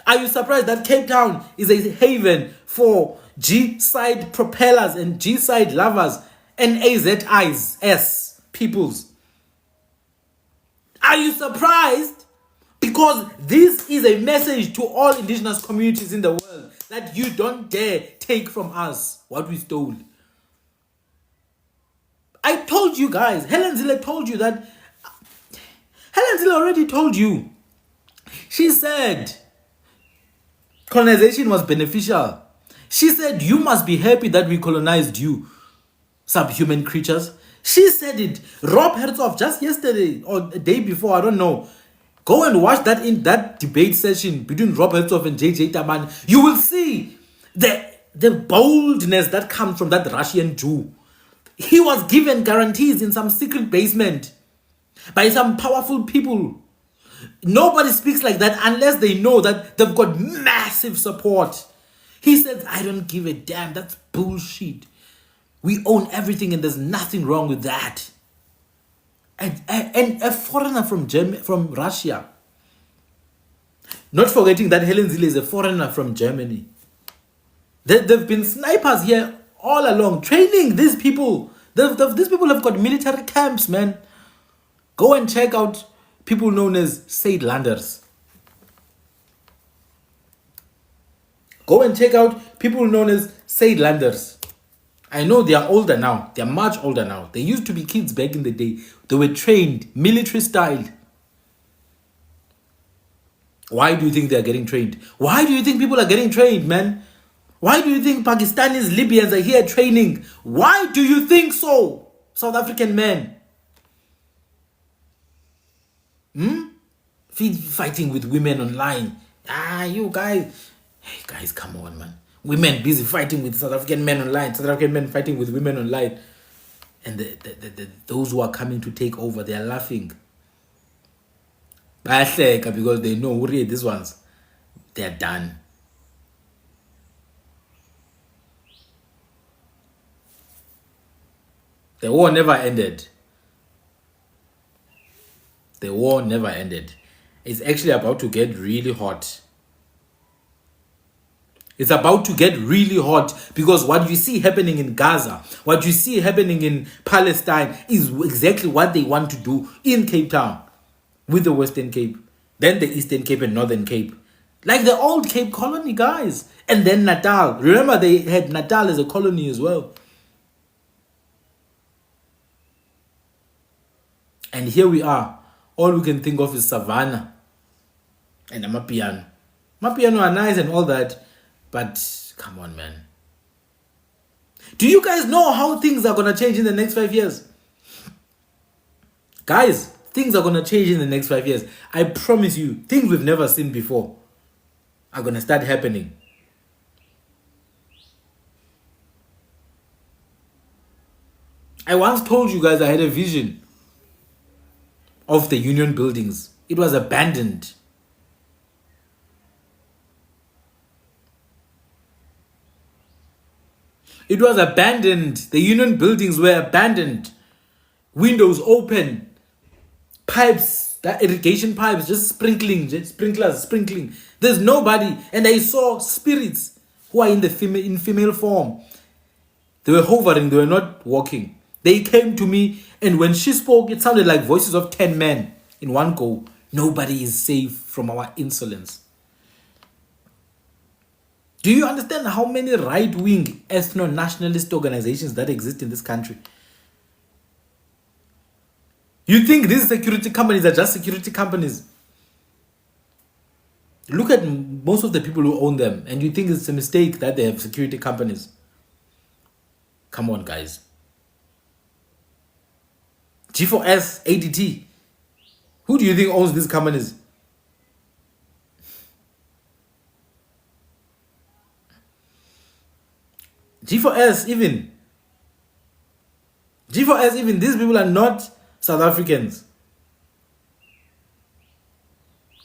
Speaker 1: Are you surprised that Cape Town is a haven for G-side propellers and G-side lovers and AZIs peoples? Are you surprised? Because this is a message to all indigenous communities in the world that you don't dare take from us what we stole. I told you guys, Helen Zille told you that. Helen Zille already told you. She said colonization was beneficial. She said you must be happy that we colonized you, subhuman creatures. She said it. Rob Herzog just yesterday or the day before, I don't know. Go and watch that in that debate session between Rob Herzog and JJ Taman. You will see the boldness that comes from that Russian Jew. He was given guarantees in some secret basement by some powerful people. Nobody speaks like that unless they know that they've got massive support. He says, I don't give a damn. That's bullshit. We own everything and there's nothing wrong with that. And a foreigner from Russia. Not forgetting that Helen Zille is a foreigner from Germany. There've been snipers here all along training these people. These people have got military camps, man. Go and check out people known as Saidlanders. Go and check out people known as Saidlanders. I know they are older now. They are much older now. They used to be kids back in the day. They were trained, military style. Why do you think they are getting trained? Why do you think people are getting trained, man? Why do you think Pakistanis, Libyans are here training? Why do you think so, South African men? Fighting with women online. You guys. Hey, guys, come on, man. Women busy fighting with South African men online. South African men fighting with women online. And those who are coming to take over, they are laughing. Because they know who read these ones. They are done. The war never ended. The war never ended. It's actually about to get really hot. It's about to get really hot because what you see happening in Gaza, what you see happening in Palestine is exactly what they want to do in Cape Town. with the Western Cape, then the Eastern Cape and Northern Cape. Like the old Cape Colony, guys. And then Natal. Remember, they had Natal as a colony as well. And here we are. All we can think of is Savannah and Amapiano. Amapiano are nice and all that, but come on, man. Do you guys know how things are going to change in the next 5 years? Guys, things are going to change in the next 5 years. I promise you, things we've never seen before are going to start happening. I once told you guys I had a vision of the union buildings. It was abandoned. It was abandoned. The union buildings were abandoned. Windows open. Pipes, that irrigation pipes, just sprinkling, sprinklers sprinkling. There's nobody. And I saw spirits who are in female form. They were hovering. They were not walking. They came to me, and when she spoke, it sounded like voices of 10 men in one go. Nobody is safe from our insolence. Do you understand how many right-wing ethno-nationalist organizations that exist in this country? You think these security companies are just security companies? Look at most of the people who own them, and you think it's a mistake that they have security companies. Come on, guys. G4S, ADT. Who do you think owns these companies? G4S even, these people are not South Africans.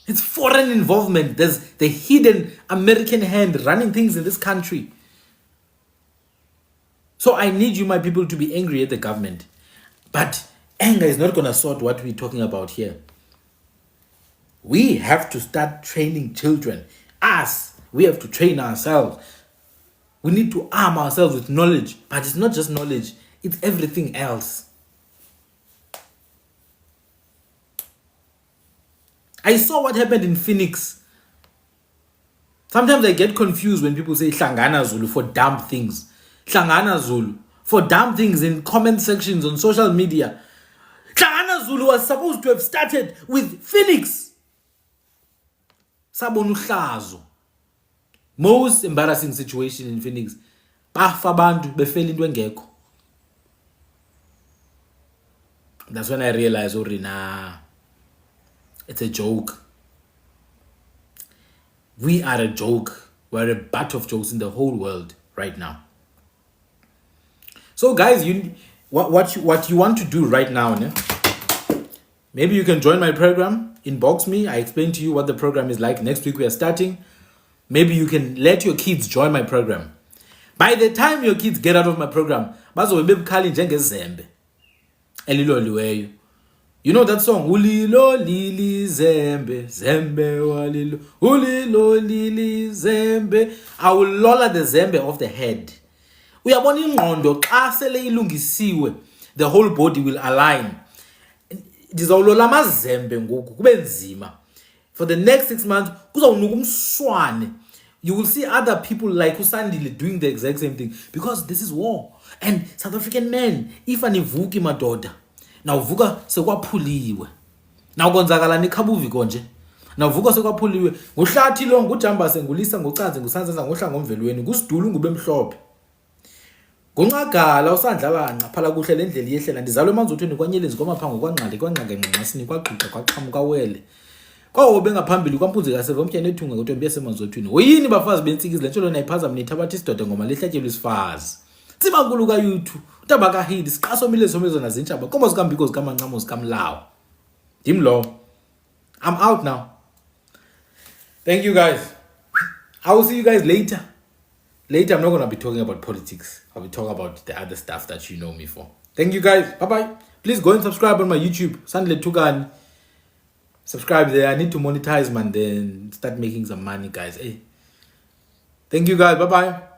Speaker 1: It's foreign involvement. There's the hidden American hand running things in this country. So I need you, my people, to be angry at the government. But anger is not going to sort what we're talking about here. We have to start training children. We have to train ourselves. We need to arm ourselves with knowledge. But it's not just knowledge. It's everything else. I saw what happened in Phoenix. Sometimes I get confused when people say Hlangana Zulu for dumb things. Hlangana Zulu for dumb things in comment sections on social media. Hlangana Zulu was supposed to have started with Phoenix. Sabonu Hlazo. Most embarrassing situation in Phoenix. Bafa bantu befela into engekho. That's when I realized, nah, it's a joke. We are a joke. We're a butt of jokes in the whole world right now. So guys, what you want to do right now, né? Maybe you can join my program, inbox me. I explain to you what the program is like. Next week we are starting. Maybe you can let your kids join my program. By the time your kids get out of my program, bazobe bebukhali njengezembe eliloliweyo. You know that song? Ulilo lili zembe, zembe walilo. Ulilo lili zembe. I will lower the zembe off the head. Uyabona ingqondo xa sele ilungisiwe, the whole body will align. Ndizawulola amazembe ngoku kube nzima. For the next 6 months, kuzawunuka umswane. You will see other people like Sandile doing the exact same thing because this is war. And South African men, if anivuki madoda, now vuka sekwaphuliwe. Now konzakala nekhabuvi konje. Now vuka sekwaphuliwe. Ngohlathi lo ngujambase ngulisa ngocanze ngusansenza ngohla ngomvelweni kusidulu ngube mhlophe. Ngoncagala usandla nqaphala kuhle lendlela yehlela ndizalwe emanzothweni kwanyelenzi kwamaphango kwanqale kwanqake nqanqasini kwaqhuqa kwaqhamuka wele. Kwawo bengaphambili kwampunzi kaseve umtyane ethunga ngotombi yasemanzothweni. Oyini bafazi bentsikizi lentsholo nayiphazama nithabatha isidoda ngoma lehlatyelwe isifazi. Tsiba nkulu ka YouTube. Utaba ka hidi siqaso mile somezo na zintshaba. Komo zikambiko zikamanqamo zikamlawo. Dim lo. I'm out now. Thank you guys. I will see you guys later. Later, I'm not going to be talking about politics. I'll be talking about the other stuff that you know me for. Thank you guys. Bye-bye. Please go and subscribe on my YouTube. Sandile Tugan. Subscribe there. I need to monetize, man. Then start making some money, guys. Hey. Thank you guys. Bye-bye.